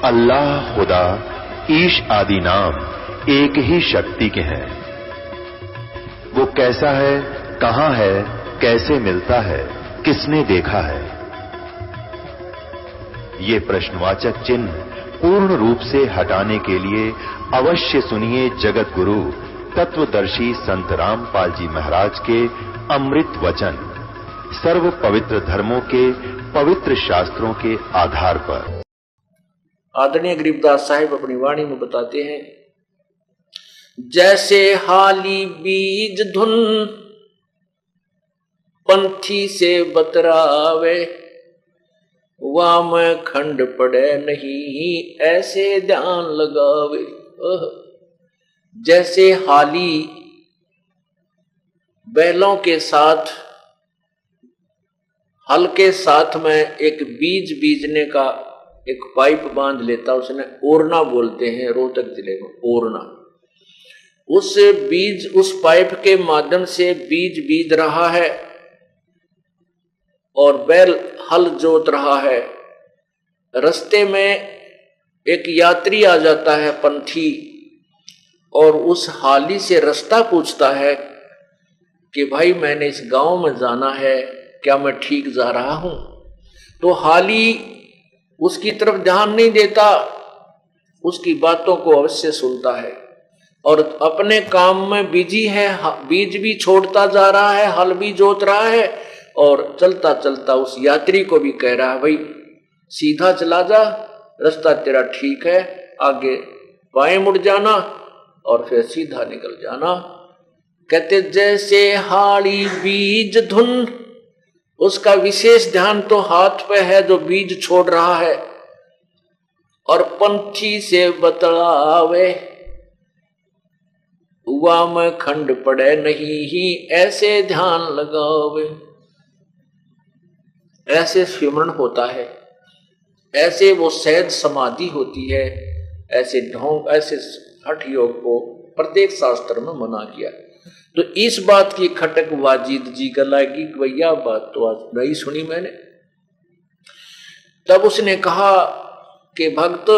अल्लाह, खुदा, ईश आदि नाम एक ही शक्ति के हैं। वो कैसा है, कहां है, कैसे मिलता है, किसने देखा है? ये प्रश्नवाचक चिन्ह पूर्ण रूप से हटाने के लिए अवश्य सुनिए जगत गुरु तत्वदर्शी संत रामपाल जी महाराज के अमृत वचन, सर्व पवित्र धर्मों के पवित्र शास्त्रों के आधार पर। आदरणीय गरीबदास साहिब अपनी वाणी में बताते हैं, जैसे हाली बीज धुन पंथी से बतरावे, वाम खंड पड़े नहीं ऐसे ध्यान लगावे। जैसे हाली बैलों के साथ हल के साथ में एक बीज बीजने का एक पाइप बांध लेता, उसने ओरना बोलते हैं रोहतक जिले में, ओरना। उस बीज, उस पाइप के माध्यम से बीज बीज रहा है और बैल हल जोत रहा है। रास्ते में एक यात्री आ जाता है पंथी, और उस हाली से रास्ता पूछता है कि भाई मैंने इस गांव में जाना है, क्या मैं ठीक जा रहा हूं? तो हाली उसकी तरफ ध्यान नहीं देता, उसकी बातों को अवश्य सुनता है और अपने काम में बिजी है। बीज भी छोड़ता जा रहा है, हल भी जोत रहा है और चलता चलता उस यात्री को भी कह रहा है, भाई सीधा चला जा, रास्ता तेरा ठीक है, आगे बाएं मुड़ जाना और फिर सीधा निकल जाना। कहते जैसे हाड़ी बीज धुन, उसका विशेष ध्यान तो हाथ पे है जो बीज छोड़ रहा है, और पंथी से बतलावे, वाम खंड पड़े नहीं ही ऐसे ध्यान लगावे। ऐसे स्मरण होता है, ऐसे वो सहज समाधि होती है, ऐसे ढोंग, ऐसे हठ योग को प्रत्येक शास्त्र में मना किया। तो इस बात की खटक वाजिद जी का लगी कि भैया बात तो आज नहीं सुनी मैंने। तब उसने कहा कि भक्त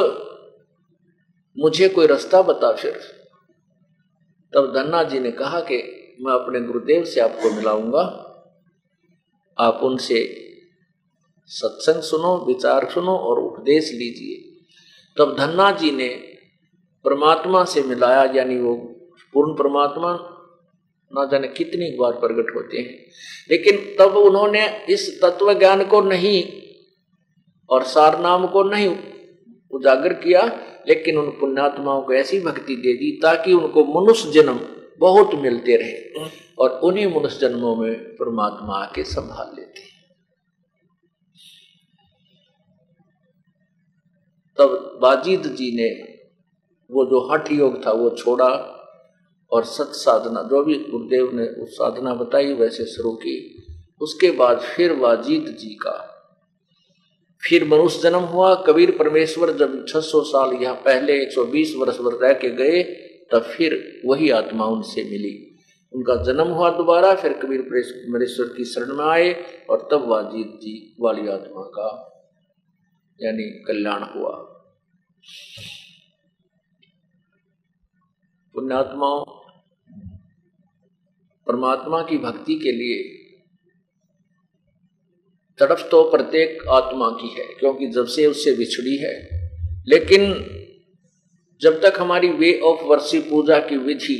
मुझे कोई रास्ता बता फिर। तब धन्ना जी ने कहा कि मैं अपने गुरुदेव से आपको मिलाऊंगा, आप उनसे सत्संग सुनो, विचार सुनो और उपदेश लीजिए। तब धन्ना जी ने परमात्मा से मिलाया, यानी वो पूर्ण परमात्मा ना जाने कितनी बार प्रकट होते हैं, लेकिन तब उन्होंने इस तत्व ज्ञान को नहीं और सारनाम को नहीं उजागर किया, लेकिन उन पुण्यात्माओं को ऐसी भक्ति दे दी ताकि उनको मनुष्य जन्म बहुत मिलते रहे और उन्हीं मनुष्य जन्मों में परमात्मा आके संभाल लेते। तब बाजिद जी ने वो जो हठ योग था वो छोड़ा और सत साधना, जो भी गुरुदेव ने उस साधना बताई वैसे शुरू की। उसके बाद फिर वाजिद जी का फिर मनुष्य जन्म हुआ। कबीर परमेश्वर जब 600 साल यहाँ पहले 120 वर्ष रह के गए, तब फिर वही आत्मा उनसे मिली, उनका जन्म हुआ दोबारा। फिर कबीर परमेश्वर की शरण में आए और तब वाजिद जी वाली आत्मा का यानी कल्याण हुआ। पुण्यात्माओं, परमात्मा की भक्ति के लिए तड़फ तो प्रत्येक आत्मा की है, क्योंकि जब से उससे बिछड़ी है, लेकिन जब तक हमारी वे ऑफ वर्शिप, पूजा की विधि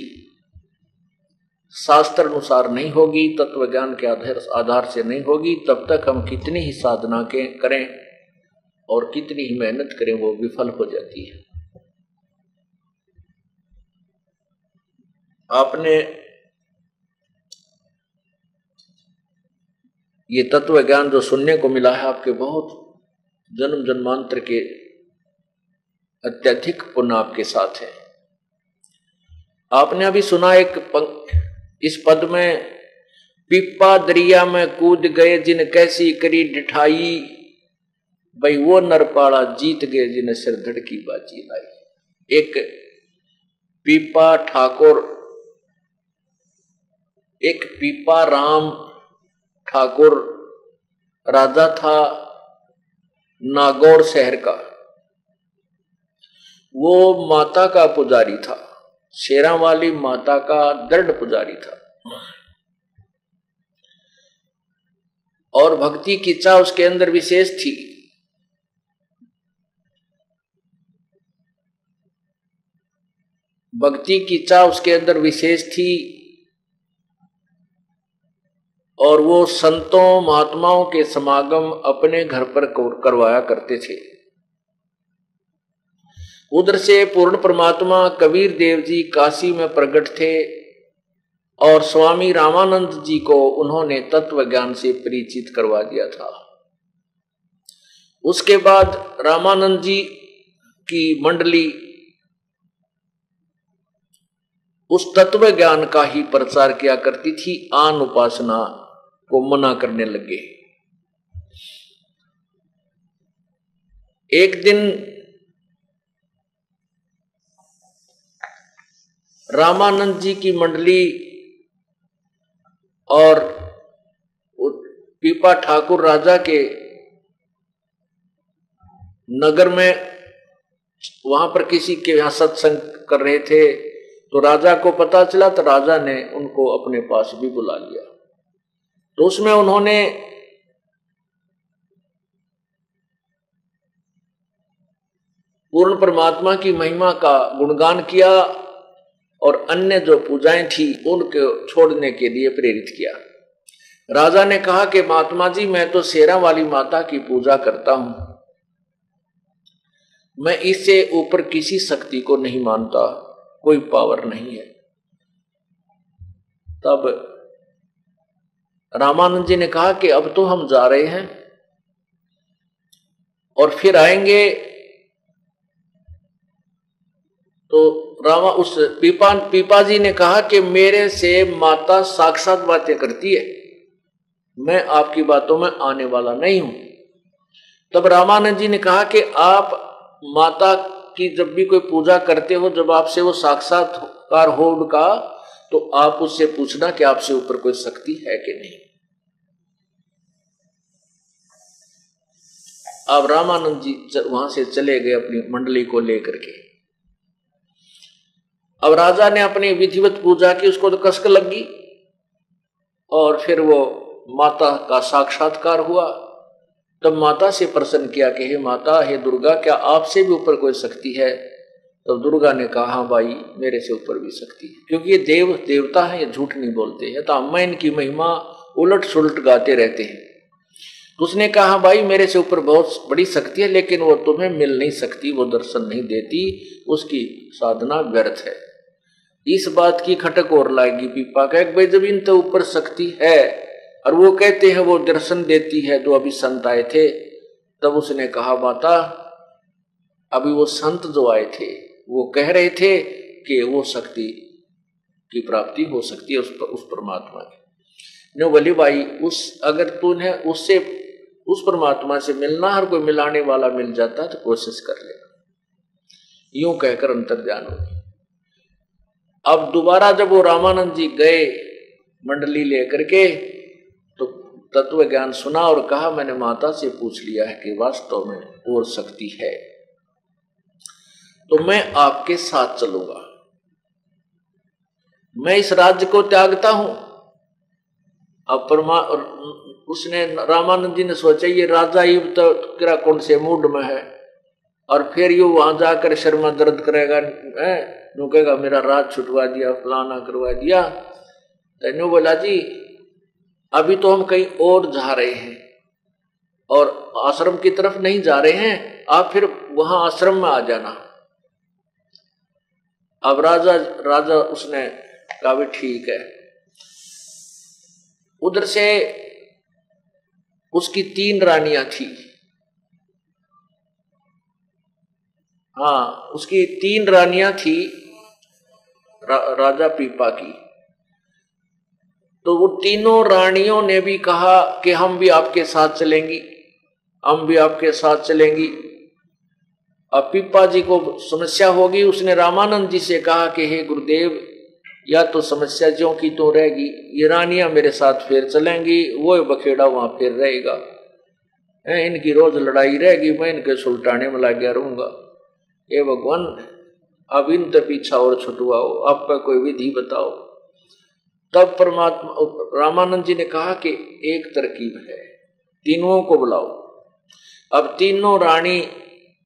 शास्त्र अनुसार नहीं होगी, तत्व ज्ञान के आधार से नहीं होगी, तब तक हम कितनी ही साधना के करें और कितनी ही मेहनत करें वो विफल हो जाती है। आपने ये तत्व ज्ञान जो सुनने को मिला है, आपके बहुत जन्म जन्मांतर के अत्यधिक पुण्य आपके साथ है। आपने अभी सुना इस पद में, पिप्पा दरिया में कूद गए जिन कैसी करी डिठाई, भाई वो नरपाड़ा जीत गए जिन सिर धड़की बाजी लाई। एक पीपा ठाकुर, एक पीपा राम ठाकुर राजा था नागौर शहर का, वो माता का पुजारी था, शेरा वाली माता का दृढ़ पुजारी था और भक्ति की चाह उसके अंदर विशेष थी। भक्ति की चाह उसके अंदर विशेष थी और वो संतों महात्माओं के समागम अपने घर पर करवाया करते थे। उधर से पूर्ण परमात्मा कबीर देव जी काशी में प्रकट थे और स्वामी रामानंद जी को उन्होंने तत्व ज्ञान से परिचित करवा दिया था। उसके बाद रामानंद जी की मंडली उस तत्व ज्ञान का ही प्रचार किया करती थी, आन उपासना को मना करने लगे। एक दिन रामानंद जी की मंडली और पीपा ठाकुर राजा के नगर में वहां पर किसी के यहां सत्संग कर रहे थे, तो राजा को पता चला तो राजा ने उनको अपने पास भी बुला लिया। तो उसमें उन्होंने पूर्ण परमात्मा की महिमा का गुणगान किया और अन्य जो पूजाएं थी उनको छोड़ने के लिए प्रेरित किया। राजा ने कहा कि महात्मा जी, मैं तो शेरा वाली माता की पूजा करता हूं, मैं इससे ऊपर किसी शक्ति को नहीं मानता, कोई पावर नहीं है। तब रामानंद जी ने कहा कि अब तो हम जा रहे हैं और फिर आएंगे। तो उस पीपा जी ने कहा कि मेरे से माता साक्षात बातें करती है, मैं आपकी बातों में आने वाला नहीं हूं। तब रामानंद जी ने कहा कि आप माता की जब भी कोई पूजा करते हो, जब आपसे वो साक्षात्कार हो उनका, तो आप उससे पूछना कि आपसे ऊपर कोई शक्ति है कि नहीं। अब रामानंद जी वहां से चले गए अपनी मंडली को लेकर के। अब राजा ने अपनी विधिवत पूजा की, उसको तो कसक लगी और फिर वो माता का साक्षात्कार हुआ। तब माता से प्रश्न किया कि हे माता, हे दुर्गा, क्या आपसे भी ऊपर कोई शक्ति है? तो दुर्गा ने कहा, हाँ भाई, मेरे से ऊपर भी शक्ति है, क्योंकि ये देवता है, ये झूठ नहीं बोलते हैं, तो हम इनकी महिमा उलट सुलट गाते रहते हैं। तो उसने कहा, भाई मेरे से ऊपर बहुत बड़ी शक्ति है, लेकिन वो तुम्हें मिल नहीं सकती, वो दर्शन नहीं देती, उसकी साधना व्यर्थ है। इस बात की खटक और लाएगी पीपा का, भाई जब इन तो ऊपर शक्ति है और वो कहते हैं वो दर्शन देती है, तो अभी संत आए थे। तब उसने कहा, माता, अभी वो संत जो आए थे वो कह रहे थे कि वो शक्ति की प्राप्ति हो सकती है उस परमात्मा की। नो बोली, भाई अगर तूने उससे उस परमात्मा से मिलना, हर कोई मिलाने वाला मिल जाता तो कोशिश कर लेना। यूं कहकर अंतर्ध्यान हो गई। अब दोबारा जब वो रामानंद जी गए मंडली लेकर के, तो तत्व ज्ञान सुना और कहा, मैंने माता से पूछ लिया है कि वास्तव में और शक्ति है, तो मैं आपके साथ चलूंगा। मैं इस राज्य को त्यागता हूं। अब उसने रामानंद जी ने सोचा, ये राजा ही तो तेरा कौन से मूड में है, और फिर यू वहां जाकर शर्मा दर्द करेगा, कहेगा मेरा राज छुटवा दिया, फलाना करवा दिया। तो बोला, जी अभी तो हम कहीं और जा रहे हैं और आश्रम की तरफ नहीं जा रहे हैं, आप फिर वहां आश्रम में आ जाना। अब राजा उसने कहा, भी ठीक है। उधर से उसकी 3 रानियां थी। हाँ, उसकी 3 रानियां थी राजा पीपा की। तो वो तीनों रानियों ने भी कहा कि हम भी आपके साथ चलेंगी, हम भी आपके साथ चलेंगी। अब पीपा जी को समस्या होगी। उसने रामानंद जी से कहा कि हे गुरुदेव, या तो समस्या ज्यों की तो रहेगी, ये रानियां मेरे साथ फिर चलेंगी, वो बखेड़ा वहां फिर रहेगा, इनकी रोज लड़ाई रहेगी, मैं इनके सुलटाने में लग गया रहूंगा। ये भगवान अब इन तो पीछा और छुटवाओ, आपका कोई विधि बताओ। तब परमात्मा रामानंद जी ने कहा कि एक तरकीब है, तीनों को बुलाओ। अब तीनों रानी,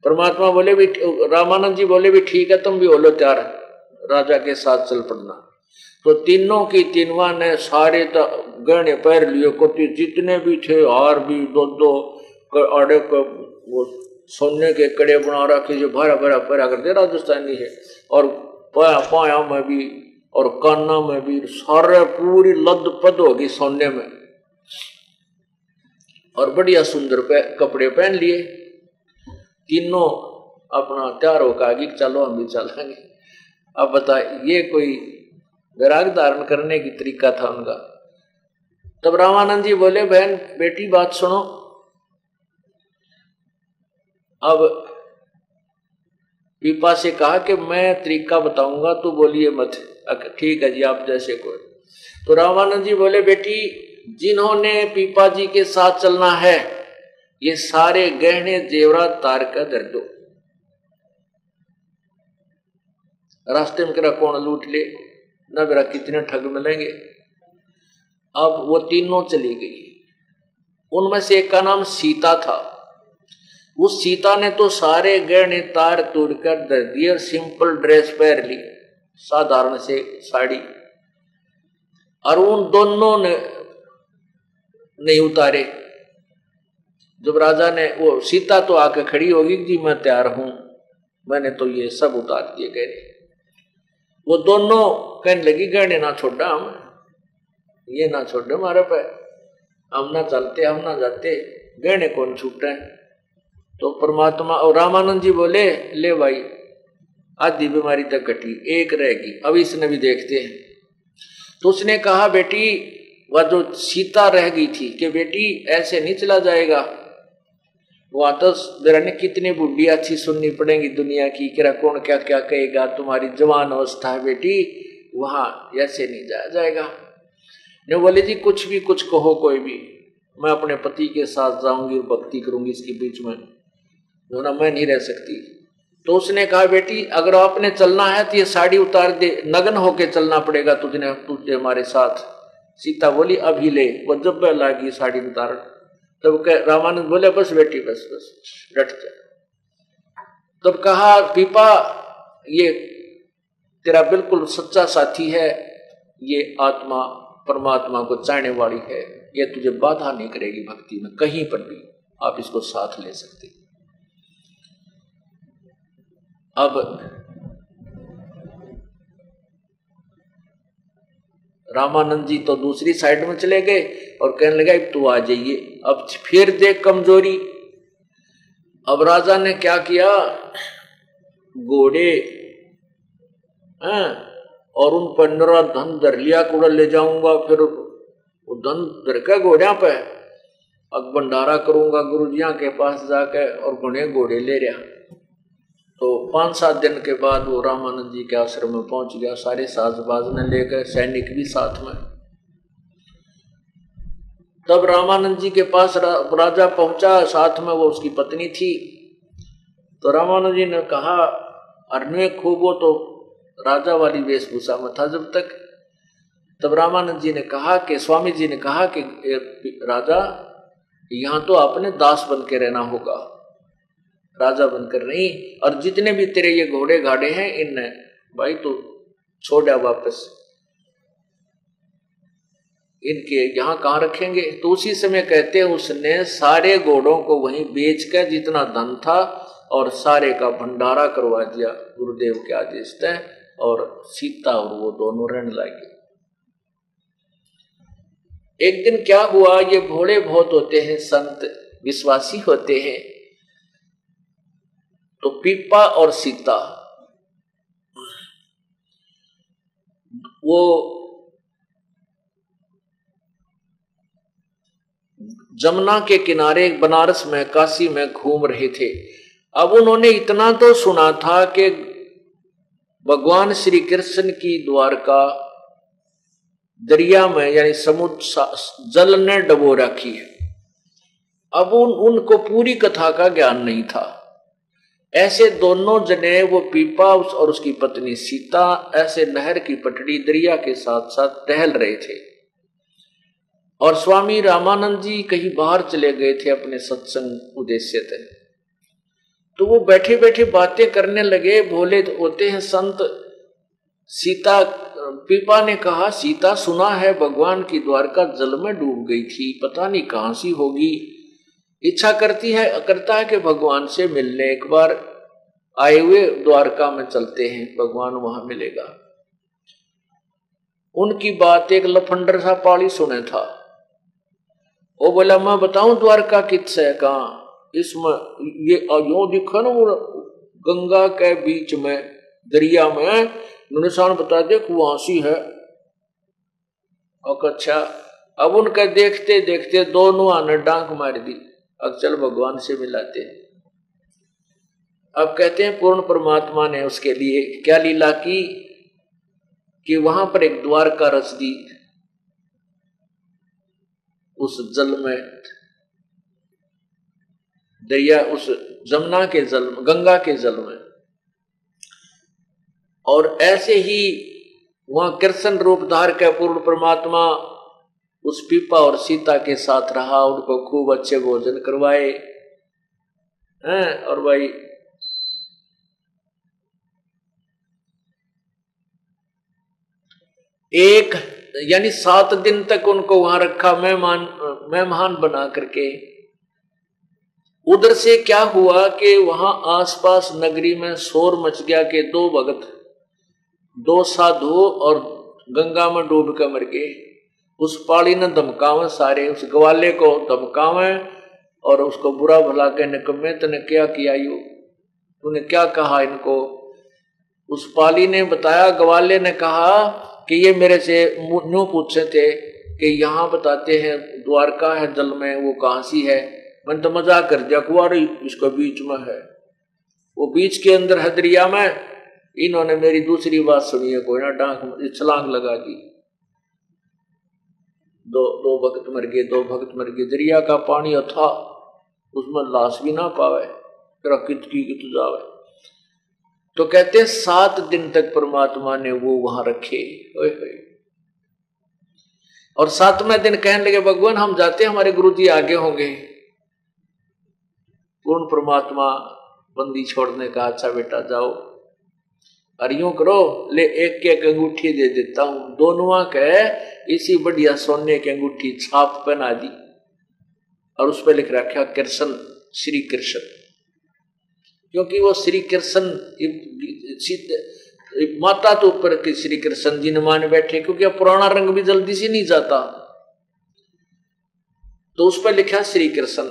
परमात्मा बोले भी, रामानंद जी बोले भी ठीक है, तुम भी हो लो तैयार, राजा के साथ चल पड़ना। तो तीनों की तीनवा ने सारे गहने पहन लिए, कोटी जितने भी थे, हार भी, दो आड़े वो सोने के कड़े बना रखे जो भरा भरा पहरा करते राजस्थानी है, और पाया में भी और काना में भी, सारे पूरी लद पद होगी सोने में, और बढ़िया सुंदर कपड़े पहन लिए। तीनों अपना तैयार होकर आगे चलो, हम भी चलेंगे। अब बता, ये कोई वैराग धारण करने की तरीका था उनका। तब रामानंद जी बोले, बहन बेटी बात सुनो। अब पीपा से कहा कि मैं तरीका बताऊंगा, तो बोलिए मत। ठीक है जी, आप जैसे कोई। तो रामानंद जी बोले, बेटी जिन्होंने पीपा जी के साथ चलना है, ये सारे गहने जेवरात तार कर धर दो, रास्ते में करा कौन लूट ले, न मेरा कितने ठग मिलेंगे। अब वो तीनों चली गई। उनमें से एक का नाम सीता था। उस सीता ने तो सारे गहने तार तोड़ कर धर दिए और सिंपल ड्रेस पहन ली, साधारण से साड़ी, और उन दोनों ने नहीं उतारे। जब राजा ने, वो सीता तो आके खड़ी होगी जी मैं तैयार हूं, मैंने तो ये सब उतार दिए गहने। वो दोनों कहने लगी, गहने ना छोड़ा, हम ये ना छोड़े हमारे पे, हम ना चलते, हम ना जाते, गहने कौन छूटे। तो परमात्मा और रामानंद जी बोले, ले भाई आधी बीमारी तक घटी, एक रहेगी, अब इसने भी देखते हैं। तो उसने कहा, बेटी वह जो सीता रह गई थी कि बेटी ऐसे नहीं चला जाएगा, वहां तो ने कितनी बुढ़िया अच्छी सुननी पड़ेगी दुनिया की, कि कौन क्या क्या कहेगा, तुम्हारी जवान अवस्था है बेटी, वहां ऐसे नहीं जाया जाएगा। ने बोले जी कुछ भी कुछ कहो, कोई भी, मैं अपने पति के साथ जाऊंगी और भक्ति करूंगी, इसके बीच में जो ना मैं नहीं रह सकती। तो उसने कहा, बेटी अगर आपने चलना है तो ये साड़ी उतार दे, नग्न होके चलना पड़ेगा तुझे हमारे साथ। सीता बोली, अभी ले। वो जब लागी साड़ी उतार, तब रामानंद बोले, बस बेटी बस बस डट जा। तब कहा, पीपा ये तेरा बिल्कुल सच्चा साथी है, ये आत्मा परमात्मा को चाहने वाली है, ये तुझे बाधा नहीं करेगी भक्ति में, कहीं पर भी आप इसको साथ ले सकते। अब रामानंद जी तो दूसरी साइड में चले गए और कहने लगा, अब तू आ जाइए, अब फिर देख कमजोरी। अब राजा ने क्या किया, घोड़े और उन पर नरा धन धर लिया, कूड़ा ले जाऊंगा, फिर वो धन धर के घोड़िया पे अब भंडारा करूंगा गुरुजिया के पास जाके, और घने घोड़े ले रहा। तो 5-7 दिन के बाद वो रामानंद जी के आश्रम में पहुंच गया, सारे साजबाज ने लेकर, सैनिक भी साथ में। तब रामानंद जी के पास राजा पहुंचा, साथ में वो उसकी पत्नी थी। तो रामानंद जी ने कहा, अरण्य खूब, वो तो राजा वाली वेशभूषा में था जब तक। तब रामानंद जी ने कहा कि, स्वामी जी ने कहा कि राजा यहां तो आपने दास बन के रहना होगा, राजा बनकर नहीं, और जितने भी तेरे ये घोड़े गाड़े हैं इन भाई तो छोड़ा वापस, इनके यहां कहां रखेंगे। तो उसी समय कहते हैं उसने सारे घोड़ों को वहीं बेच कर जितना धन था और सारे का भंडारा करवा दिया गुरुदेव के आदेश से, और सीता और वो दोनों रहने लगे। एक दिन क्या हुआ, ये भोले बहुत होते हैं, संत विश्वासी होते हैं। तो पीपा और सीता वो जमुना के किनारे बनारस में, काशी में घूम रहे थे। अब उन्होंने इतना तो सुना था कि भगवान श्री कृष्ण की द्वारका दरिया में यानी समुद्र जल ने डबो रखी है। अब उनको पूरी कथा का ज्ञान नहीं था। ऐसे दोनों जने, वो पीपा और उसकी पत्नी सीता, ऐसे नहर की पटड़ी दरिया के साथ साथ टहल रहे थे। और स्वामी रामानंद जी कहीं बाहर चले गए थे अपने सत्संग उद्देश्य थे। तो वो बैठे बैठे बातें करने लगे। भोले होते हैं संत। सीता, पीपा ने कहा, सीता सुना है भगवान की द्वारका जल में डूब गई थी, पता नहीं कहां सी होगी। इच्छा करता है कि भगवान से मिलने एक बार आए हुए द्वारका में चलते हैं, भगवान वहां मिलेगा। उनकी बात एक लफंडर सा पाली सुने था। वो बोला, मैं बताऊं द्वारका किस है, कहां? इसमें ये यो दिखा ना, वो गंगा के बीच में दरिया में निशान बता दे, वहां सी है। अच्छा, अब उनका देखते देखते दोनों आने डांक मार दी। अब चल भगवान से मिलाते हैं। अब कहते हैं पूर्ण परमात्मा ने उसके लिए क्या लीला की कि वहां पर एक द्वारका रच दी उस जल में, दरिया, उस जमुना के जल में, गंगा के जल में। और ऐसे ही वहां कृष्ण रूप धार के पूर्ण परमात्मा उस पीपा और सीता के साथ रहा, उनको खूब अच्छे भोजन करवाए हैं। और भाई एक यानी 7 दिन तक उनको वहां रखा मेहमान बना करके। उधर से क्या हुआ कि वहां आसपास नगरी में शोर मच गया कि 2 भगत, 2 साधु और गंगा में डूब कर मर गए। उस पाड़ी ने धमकावे, सारे उस ग्वाले को धमकावे और उसको बुरा भला के निकम्मे, तूने क्या किया, यू तूने क्या कहा इनको? उस पाली ने बताया, ग्वाले ने कहा कि ये मेरे से न्यू पूछे थे कि यहाँ बताते हैं द्वारका है जल में, वो कहां सी है। मैंने तो मजाक कर दिया, कुआरी इसका बीच में है, वो बीच के अंदर है दरिया में। इन्होंने मेरी दूसरी बात सुनी है, कोई ना डांक छलांग लगा दी। दो भक्त मर गए, 2 भक्त मर गए। दरिया का पानी अथा, उसमें लाश भी ना पावे, तेरा कित जावे। तो कहते हैं 7 दिन तक परमात्मा ने वो वहां रखे। और 7वें दिन कहने लगे, भगवान हम जाते, हमारे गुरुजी आगे होंगे। पूर्ण परमात्मा बंदी छोड़ने का, अच्छा बेटा जाओ, और यूं करो, ले एक अंगूठी दे देता हूं। दोनों के इसी बढ़िया सोने की अंगूठी छाप पहना दी और उस पर लिख रखा कृष्ण, श्री कृष्ण। क्योंकि वो श्री कृष्ण माता तो ऊपर के श्री कृष्ण जी ने मान बैठे, क्योंकि अब पुराना रंग भी जल्दी से नहीं जाता, तो उस पर लिखा श्री कृष्ण।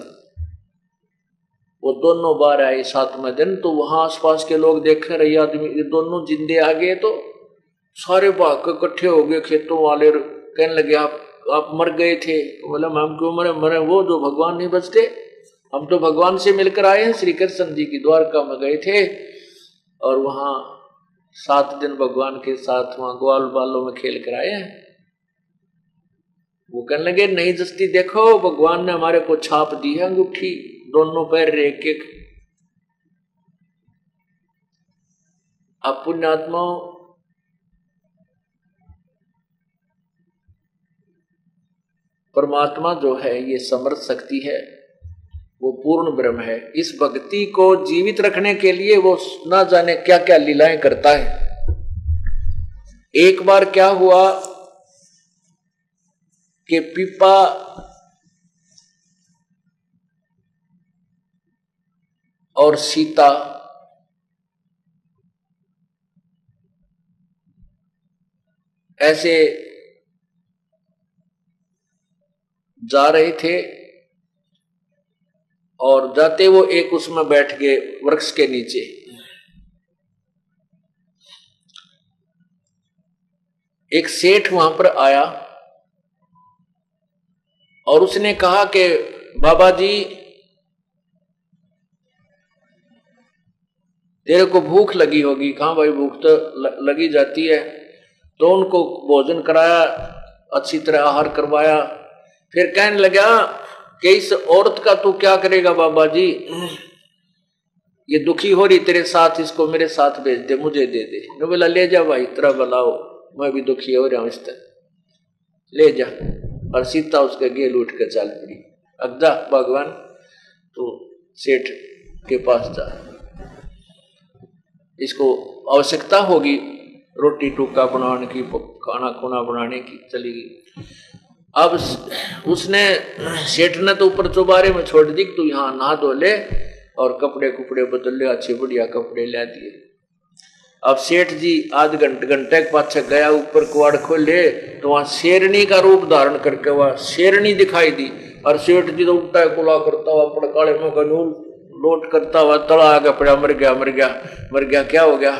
वो दोनों बार आए 7वें दिन, तो वहां आसपास के लोग देख रहे आदमी, ये दोनों जिंदे आ गए। तो सारे भाग इकट्ठे हो गए, खेतों वाले कहने लगे, आप मर गए थे। बोला, हम क्यों मरे, वो जो भगवान नहीं बचते, हम तो भगवान से मिलकर आए हैं, श्री कृष्ण जी की द्वारका में गए थे और वहां 7 दिन भगवान के साथ वहां ग्वाल बालों में खेल कर आए हैं। वो कहने लगे, नहीं जस्ती, देखो भगवान ने हमारे को छाप दी है अंगूठी, दोनों पैर एक। अब पुण्यात्माओं, परमात्मा जो है ये समर्थ शक्ति है, वो पूर्ण ब्रह्म है। इस भक्ति को जीवित रखने के लिए वो ना जाने क्या क्या लीलाएं करता है। एक बार क्या हुआ कि पीपा और सीता ऐसे जा रहे थे और जाते वो एक उसमें बैठ गए वृक्ष के नीचे। एक सेठ वहां पर आया और उसने कहा कि बाबा जी तेरे को भूख लगी होगी। कहाँ भाई, भूख तो लगी जाती है। तो उनको भोजन कराया, अच्छी तरह आहार करवाया। फिर कहने लगा कि इस औरत का तू क्या करेगा बाबा जी, ये दुखी हो रही तेरे साथ, इसको मेरे साथ भेज दे, मुझे दे दे। ने बोला ले जा भाई, तेरा भलाओ, मैं भी दुखी हो रहा हूं, इस तरह ले जा। और सीता उसके गेल उठ कर चल पड़ी। अब जा भगवान, तो सेठ के पास जा, इसको आवश्यकता होगी रोटी टुक्का बनाने की, खाना खुना बनाने की, चली गई। अब उसने सेठ ने तो ऊपर चौबारे में छोड़ दी, तू यहाँ नहा धो ले और कपड़े कुपड़े बदल ले, अच्छे बढ़िया कपड़े ला दिए। अब सेठ जी आध घंटे के पाछे गया, ऊपर कुआड़ खोले तो वहां शेरनी का रूप धारण करके वह शेरनी दिखाई दी। और सेठ जी तो उल्टा कुला करता हुआ, अपने काले मुंह का नूल लोट करता हुआ तड़ा आ गया, पड़ा मर गया मर गया मर गया, क्या हो गया?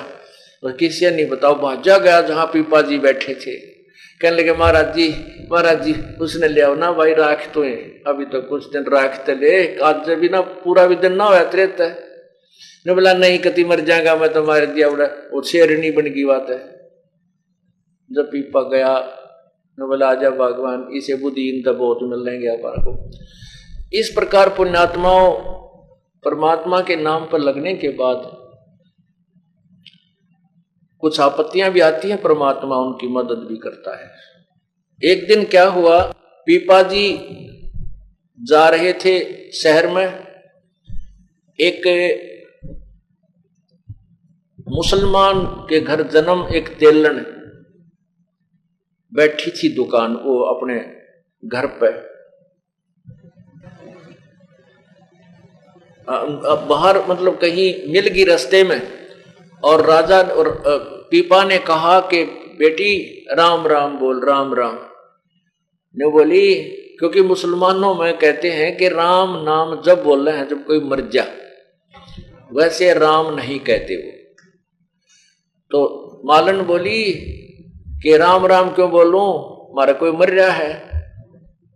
तो किसी नहीं बताओ, भाजा गया जहां पीपा जी बैठे थे। कहने लगे महाराज जी उसने ले आओ ना भाई, राख तो है, अभी तो कुछ दिन राखते ले, आज भी ना पूरा भी दिन ना होया रहता है। ने बोला नहीं कति मर जाएगा मैं तो मार दिया, बोला वो शेरनी बन गई बात है। जब पीपा गया ने बोला आजा भगवान, इसे बुद्धि तो बहुत मिल लेंगे हमारे को। इस प्रकार पुण्यात्माओं परमात्मा के नाम पर लगने के बाद कुछ आपत्तियां भी आती हैं, परमात्मा उनकी मदद भी करता है। एक दिन क्या हुआ, पीपा जी जा रहे थे शहर में, एक मुसलमान के घर जन्म एक तेलन बैठी थी दुकान, वो अपने घर पे बाहर मतलब कहीं मिल गई रास्ते में। और राजा और पीपा ने कहा कि बेटी राम राम बोल, राम राम। ने बोली क्योंकि मुसलमानों में कहते हैं कि राम नाम जब बोल रहे हैं जब कोई मर जा, वैसे राम नहीं कहते वो। तो मालन बोली कि राम राम क्यों बोलूं, हमारा कोई मर रहा है,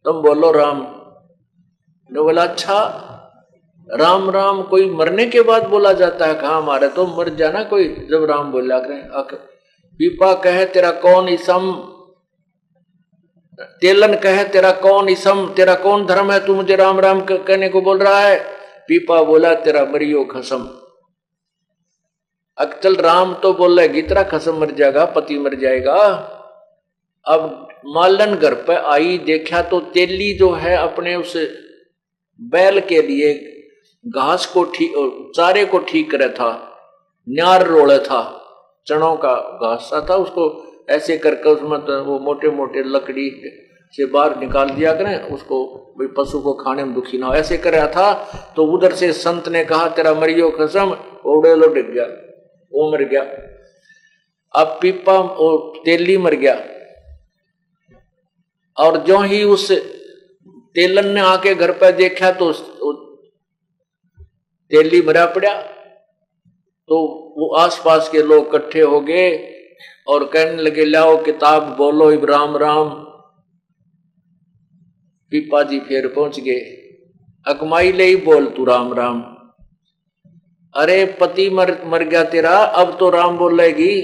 तुम बोलो राम। ने बोला अच्छा राम राम कोई मरने के बाद बोला जाता है? कहा हमारे तो मर जाना कोई जब राम बोला करें। पीपा कहे तेरा कौन इसम, तेलन कहे तेरा कौन इसम, तेरा कौन धर्म है, तू मुझे राम राम कहने को बोल रहा है? पीपा बोला तेरा मरियो खसम। अक्चल राम तो बोलेगी, तेरा खसम मर जाएगा, पति मर जाएगा। अब मालन घर पे आई, देखा तो तेली जो है अपने उस बैल के लिए घास को ठीक, चारे को ठीक करे था, न्यार रोड़े था, चनों का घास था, उसको ऐसे करके उसमें तो वो मोटे मोटे लकड़ी से बाहर निकाल दिया करें, उसको भाई पशु को खाने में दुखी ना हो, ऐसे कर रहा था। तो उधर से संत ने कहा तेरा मरियो कसम, ओढ़े लो डिग गया, वो मर गया। अब पीपा तेली मर गया। और जो ही उस तेलन ने आके घर पर देखा तो तेली मरा पड़ा। तो वो आसपास के लोग इकट्ठे हो गए और कहने लगे लाओ किताब बोलो इब राम राम। पीपा जी फिर पहुंच गए, अकमाई ले ही बोल तू राम राम। अरे पति मर गया तेरा, अब तो राम बोलेगी।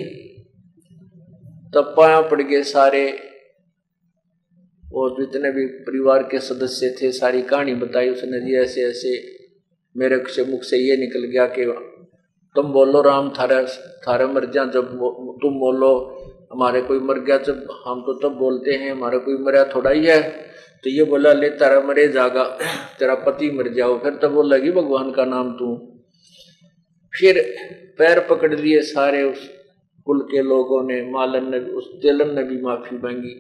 तब पाया पड़ गए सारे, और जितने भी परिवार के सदस्य थे सारी कहानी बताई उसने जी, ऐसे ऐसे मेरे से मुख से ये निकल गया कि तुम बोलो राम थारे मर जा, जब तुम बोलो हमारे कोई मर गया, जब हम तो तब बोलते हैं हमारा कोई मरा थोड़ा ही है। तो ये बोला ले तारा मरे जागा, तेरा पति मर जाओ, फिर तब बोलेगी भगवान का नाम तू। फिर पैर पकड़ लिए सारे उस कुल के लोगों ने, मालन ने, उस तेलन ने भी माफी मांगी।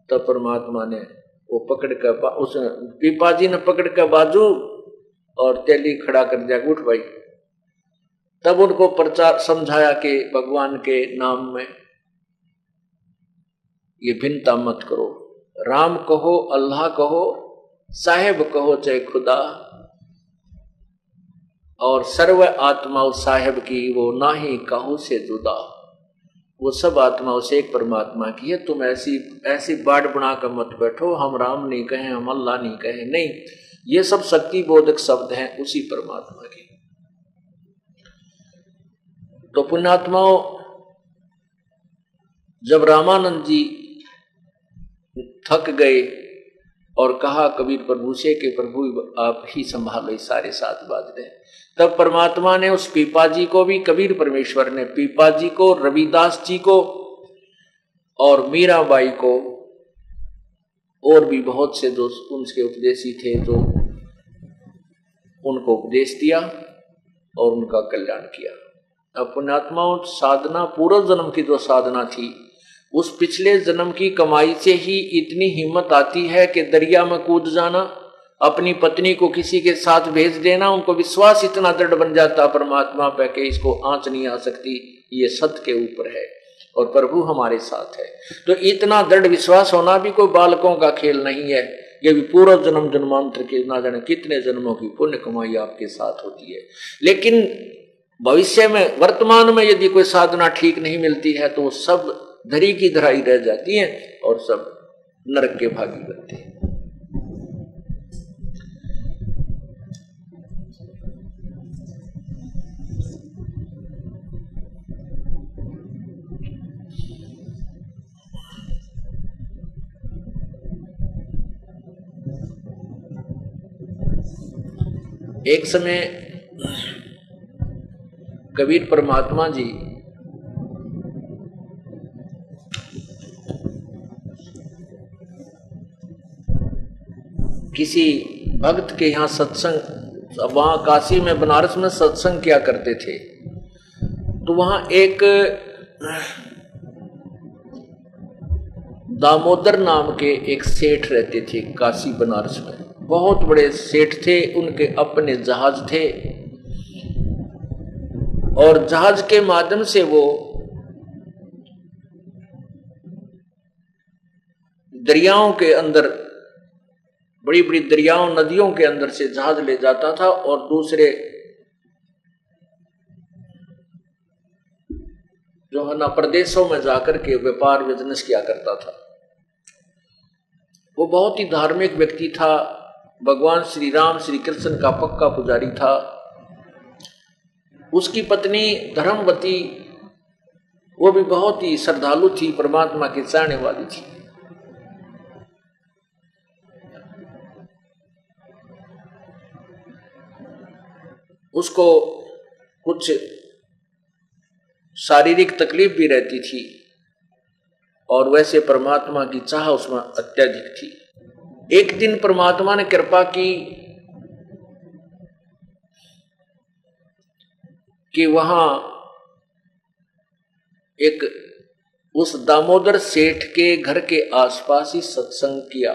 तब परमात्मा ने वो पकड़ कर उस पीपा जी ने पकड़ कर बाजू और तेली खड़ा कर दिया, उठ भाई। तब उनको प्रचार समझाया कि भगवान के नाम में ये भिन्नता मत करो, राम कहो, अल्लाह कहो, साहेब कहो चाहे खुदा, और सर्व आत्मा उस साहेब की वो ना ही कहो से जुदा। वो सब आत्माओं से एक परमात्मा की है। तुम ऐसी बाढ़ बना कर मत बैठो, हम राम नहीं कहें, हम अल्लाह नहीं कहें, नहीं, ये सब शक्ति बोधक शब्द हैं उसी परमात्मा के। तो पुण्यात्माओं, जब रामानंद जी थक गए और कहा कबीर प्रभु से कि प्रभु आप ही संभालो, इस सारे 7 बाज रहे। तब परमात्मा ने उस पीपा जी को भी, कबीर परमेश्वर ने पीपा जी को, रविदास जी को और मीराबाई को और भी बहुत से जो उनके उपदेशी थे जो उनको उपदेश दिया और उनका कल्याण किया। अब पुण्यात्माओं, साधना पूर्व जन्म की जो साधना थी उस पिछले जन्म की कमाई से ही इतनी हिम्मत आती है कि दरिया में कूद जाना, अपनी पत्नी को किसी के साथ भेज देना। उनको विश्वास इतना दृढ़ बन जाता परमात्मा पे कि इसको आंच नहीं आ सकती, ये सत्य के ऊपर है और प्रभु हमारे साथ है। तो इतना दृढ़ विश्वास होना भी कोई बालकों का खेल नहीं है। ये भी पूर्व जन्म जन्मांतर के ना जाने कितने जन्मों की पुण्य कमाई आपके साथ होती है। लेकिन भविष्य में, वर्तमान में यदि कोई साधना ठीक नहीं मिलती है तो सब धरी की धराई रह जाती है और सब नरक के भागी बनते हैं। एक समय कबीर परमात्मा जी किसी भक्त के यहाँ सत्संग, वहां काशी में, बनारस में सत्संग किया करते थे। तो वहां एक दामोदर नाम के एक सेठ रहते थे काशी बनारस में। बहुत बड़े सेठ थे, उनके अपने जहाज थे और जहाज के माध्यम से वो दरियाओं के अंदर, बड़ी बड़ी दरियाओं नदियों के अंदर से जहाज ले जाता था और दूसरे जो है ना प्रदेशों में जाकर के व्यापार बिजनेस किया करता था। वो बहुत ही धार्मिक व्यक्ति था, भगवान श्री राम श्री कृष्ण का पक्का पुजारी था। उसकी पत्नी धर्मवती, वो भी बहुत ही श्रद्धालु थी, परमात्मा की चाहने वाली थी। उसको कुछ शारीरिक तकलीफ भी रहती थी और वैसे परमात्मा की चाह उसमें अत्यधिक थी। एक दिन परमात्मा ने कृपा की कि वहां एक उस दामोदर सेठ के घर के आसपास ही सत्संग किया।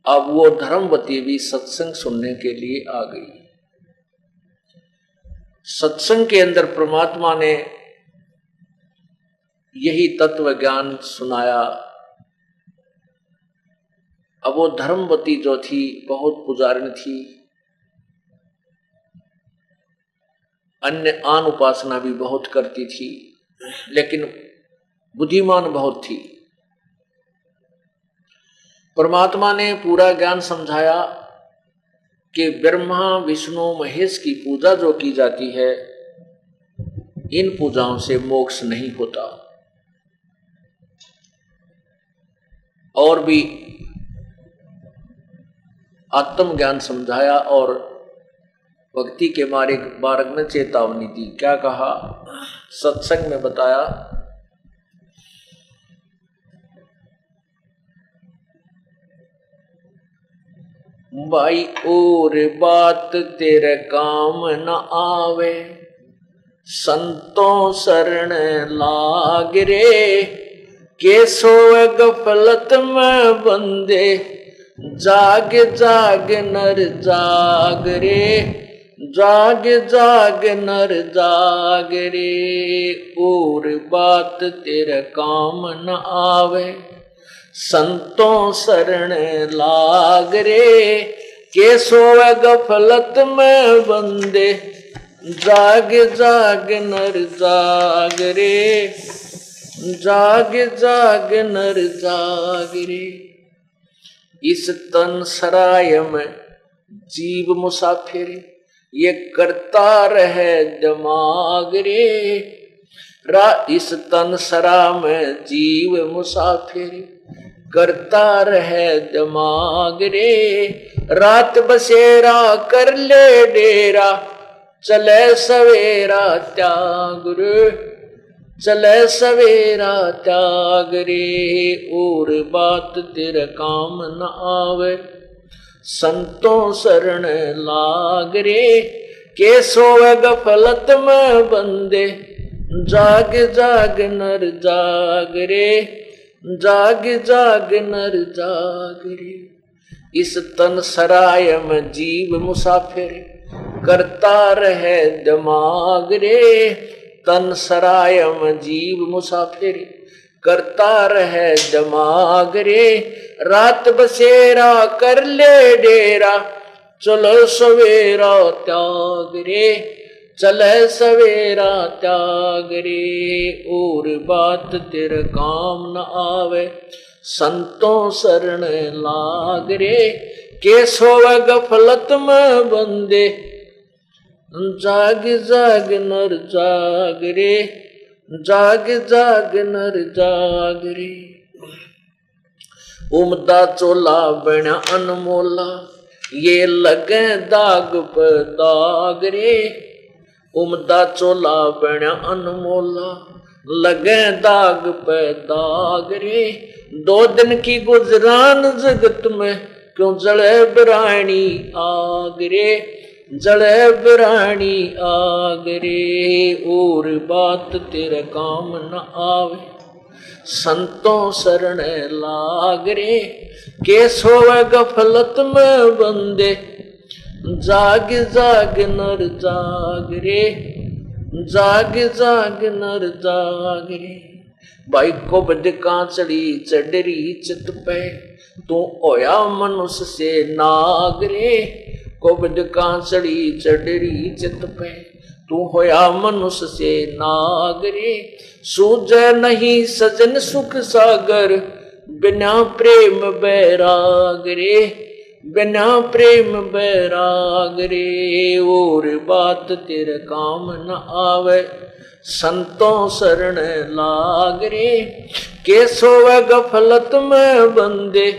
अब वो धर्मवती भी सत्संग सुनने के लिए आ गई। सत्संग के अंदर परमात्मा ने यही तत्व ज्ञान सुनाया। अब वो धर्मवती जो थी बहुत पुजारिन थी, अन्य आन उपासना भी बहुत करती थी, लेकिन बुद्धिमान बहुत थी। परमात्मा ने पूरा ज्ञान समझाया कि ब्रह्मा विष्णु महेश की पूजा जो की जाती है, इन पूजाओं से मोक्ष नहीं होता। और भी आत्म ज्ञान समझाया और भक्ति के मार्ग में चेतावनी दी। क्या कहा? सत्संग में बताया भाई और बात तेरे काम न आवे, संतों शरण लाग रे, के सोए गफलत में बंदे, जाग जाग नर जाग रे, जाग जाग नर जाग रे। और बात तेरे काम न आवे, संतों शरण लाग रे, के सोए गफलत में बंदे, जाग जाग नर जाग रे, जाग जाग नर जाग रे। इस तन सराय में जीव मुसाफिर, ये करता रहे दिमाग रे। इस तन सरा में जीव मुसाफिर, करता रहे दिमाग रे, रात बसेरा कर ले डेरा, चले सवेरा त्याग रे, चले सवेरा त्याग रे, और बात तेरे काम न आवे, संतों शरण लाग रे, के सोवे गफलत में बंदे, जाग जाग नर जाग रे, जाग जाग नर जाग रे। इस तन सराय में जीव मुसाफिर, करता रहे दिमाग रे, तन सराय में जीव मुसाफिर, करता रहे दिमाग रे, रात बसेरा कर ले डेरा, चलो सवेरा त्याग रे, चले सवेरा त्याग रे, और बात तेरे काम न आवे, संतों शरण लाग रे, के सोवे गफलत में बंदे, जाग जाग नर जाग रे, जाग जाग नर जाग रे। उमदा चोला बना अनमोला, ये लगे दाग पे दाग रे, उमदा चोला बना अनमोला, लगे दाग पे दाग रे, 2 दिन की गुजरान जगत में, क्यों जले बिरानी आग रे, जले बिरानी आग रे, और बात तेरे काम न आवे, संतों शरण लाग रे, के सोवे गफलत में बंदे, जाग जाग नर जाग रे, जाग जाग नर जाग रे। भाई को बद कांचड़ी चढ़री चित पे, तू ओया मनुष्य से नाग रे, को बद कांचड़ी चढ़री चित पे, तू होया मनुष्य से नाग रे, सूझे नहीं सजन सुख सागर, बिना प्रेम बैराग रे, बिना प्रेम बैराग रे, और बात तेरे काम न आवे, संतों शरण लाग रे, के सोवे गफलत में बंदे,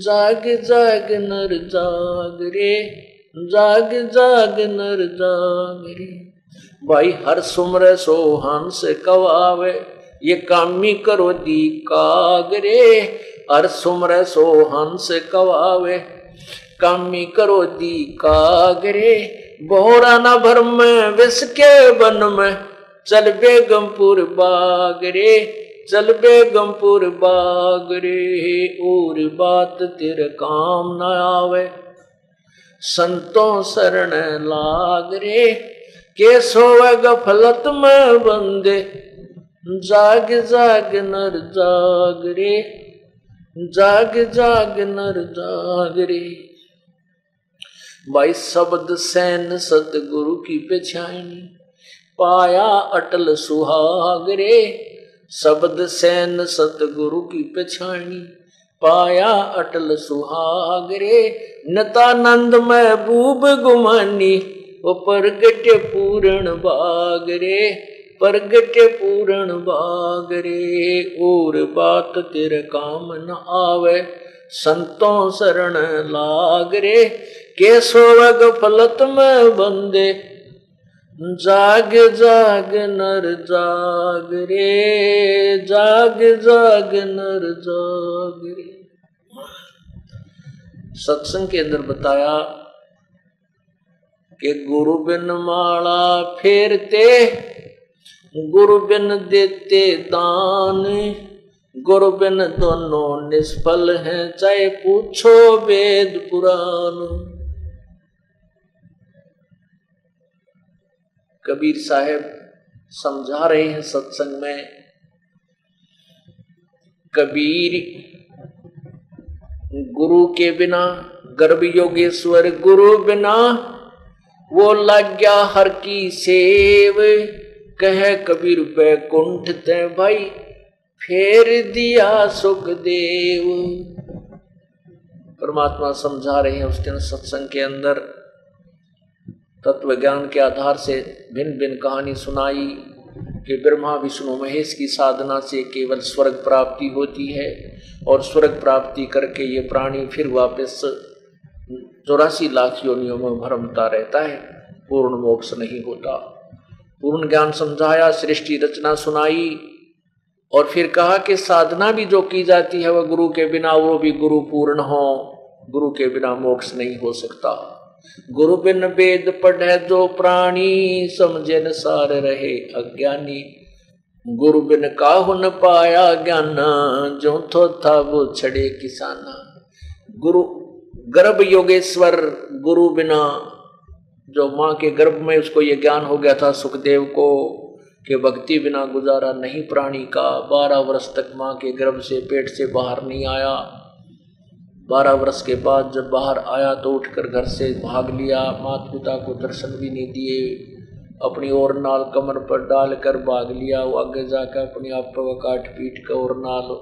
जाग जाग नर जाग रे, जाग जाग नर जाग रे। भाई हर सुमर सो हंस कवावे, ये कामी करो दी काग रे, हर सुमर सो हंस कवावे, कामी करो दी काग रे, बोरा न भर में विष के वन में, चल बेगमपुर बाग रे, चल बेगमपुर बाग रे, और बात तेरे काम न आवे, संतों शरण लाग रे, के सोवे गफलत में बंदे, जाग जाग नर जाग रे, जाग जाग नर जाग रे। भाई शब्द सैन सतगुरु की पहचानी, पाया अटल सुहाग रे, शब्द सैन सतगुरु की पहचानी, पाया अटल सुहाग रे, नतानंद महबूब गुमानी, वो परगट पूर्ण बाग रे, परगट पूर्ण बाग रे, और बात तेरे काम न आवे, संतों शरण लाग रे, के सोवे गफलत में बंदे, जाग जाग नर जाग रे, जाग जाग नर जाग रे। सत्संग के अंदर बताया कि गुरु बिन माला फेरते, गुरु बिन देते दान, गुरु बिन दोनों निष्फल हैं, चाहे पूछो वेद पुराण। कबीर साहब समझा रहे हैं सत्संग में, कबीर गुरु के बिना, गर्भ योगेश्वर गुरु बिना, वो लग गया हर की सेव, कहे कबीर बैकुंठ ते भाई, फेर दिया सुखदेव। परमात्मा समझा रहे हैं उस दिन सत्संग के अंदर, तत्व ज्ञान के आधार से भिन्न भिन्न कहानी सुनाई, कि ब्रह्मा विष्णु महेश की साधना से केवल स्वर्ग प्राप्ति होती है और स्वर्ग प्राप्ति करके ये प्राणी फिर वापस 84 लाख योनियों में भ्रमता रहता है, पूर्ण मोक्ष नहीं होता। पूर्ण ज्ञान समझाया, सृष्टि रचना सुनाई और फिर कहा कि साधना भी जो की जाती है वह गुरु के बिना, वो भी गुरु पूर्ण हो, गुरु के बिना मोक्ष नहीं हो सकता। गुरु बिन वेद पढ़े जो प्राणी, समझे न सार रहे अज्ञानी। गुरु बिन काहु न पाया ज्ञान, जो थो था वो छड़े किसाना। गुरु गर्भ योगेश्वर, गुरु बिना, जो माँ के गर्भ में उसको ये ज्ञान हो गया था सुखदेव को कि भक्ति बिना गुजारा नहीं प्राणी का। 12 वर्ष तक माँ के गर्भ से, पेट से बाहर नहीं आया। 12 वर्ष के बाद जब बाहर आया तो उठकर घर से भाग लिया, माता पिता को दर्शन भी नहीं दिए, अपनी और नाल कमर पर डालकर भाग लिया। वो आगे जाकर अपने आप पर काट पीट कर और नाल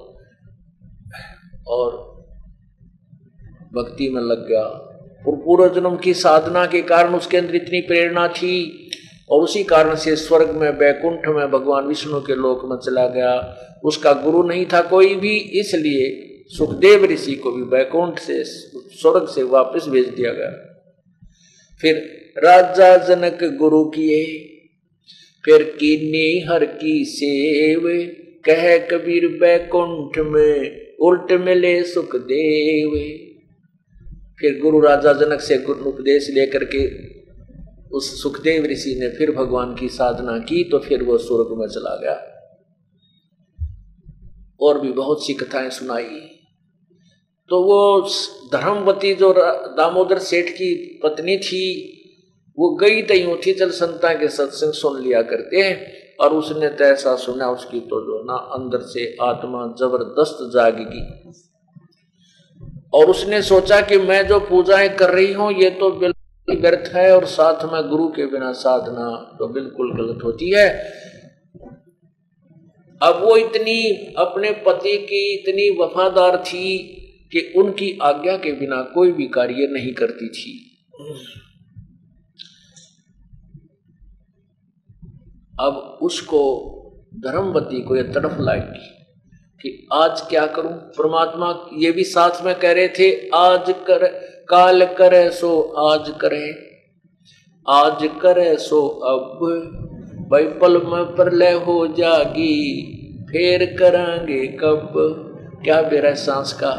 और भक्ति में लग गया। और पूर्व जन्म की साधना के कारण उसके अंदर इतनी प्रेरणा थी और उसी कारण से स्वर्ग में, वैकुंठ में, भगवान विष्णु के लोक में चला गया। उसका गुरु नहीं था कोई भी, इसलिए सुखदेव ऋषि को भी वैकुंठ से, स्वर्ग से वापस भेज दिया गया। फिर राजा जनक गुरु किए, फिर कीनी हर की सेव, कह कबीर वैकुंठ में उल्ट मिले सुखदेव। फिर गुरु राजा जनक से उपदेश लेकर के उस सुखदेव ऋषि ने फिर भगवान की साधना की तो फिर वो स्वर्ग में चला गया। और भी बहुत सी कथाएं सुनाई। तो वो धर्मवती जो दामोदर सेठ की पत्नी थी, वो गई तो यूं थी, चल संता के सत्संग सुन लिया करते हैं। और उसने तो ऐसा सुना, उसकी तो जो ना अंदर से आत्मा जबरदस्त जागेगी। और उसने सोचा कि मैं जो पूजाएं कर रही हूं ये तो बिल्कुल व्यर्थ है, और साथ में गुरु के बिना साधना तो बिल्कुल गलत होती है। अब वो इतनी अपने पति की इतनी वफादार थी कि उनकी आज्ञा के बिना कोई भी कार्य नहीं करती थी। अब उसको धर्मवती को यह तड़फ लाएगी कि आज क्या करूं। परमात्मा ये भी साथ में कह रहे थे, आज कर काल करे सो आज करे, आज करे सो अब, भाई पल में प्रलय हो जागी, फिर करांगे कब। क्या बेरा सांस का,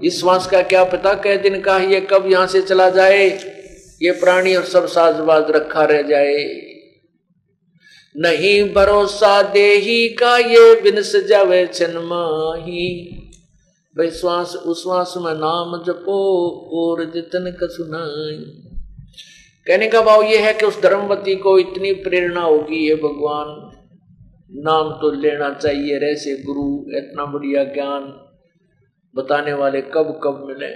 इस सांस का क्या पता कै दिन का ये कब यहां से चला जाए, ये प्राणी और सब साजबाज रखा रह जाए। नहीं भरोसा देही का ये बिन सजावे छन माही, भाई श्वास उश्वास में नाम जपो और जितन का सुनाई। कहने का भाव ये है कि उस धर्मवती को इतनी प्रेरणा होगी, ये भगवान नाम तो लेना चाहिए, ऐसे गुरु इतना बढ़िया ज्ञान बताने वाले कब कब मिले।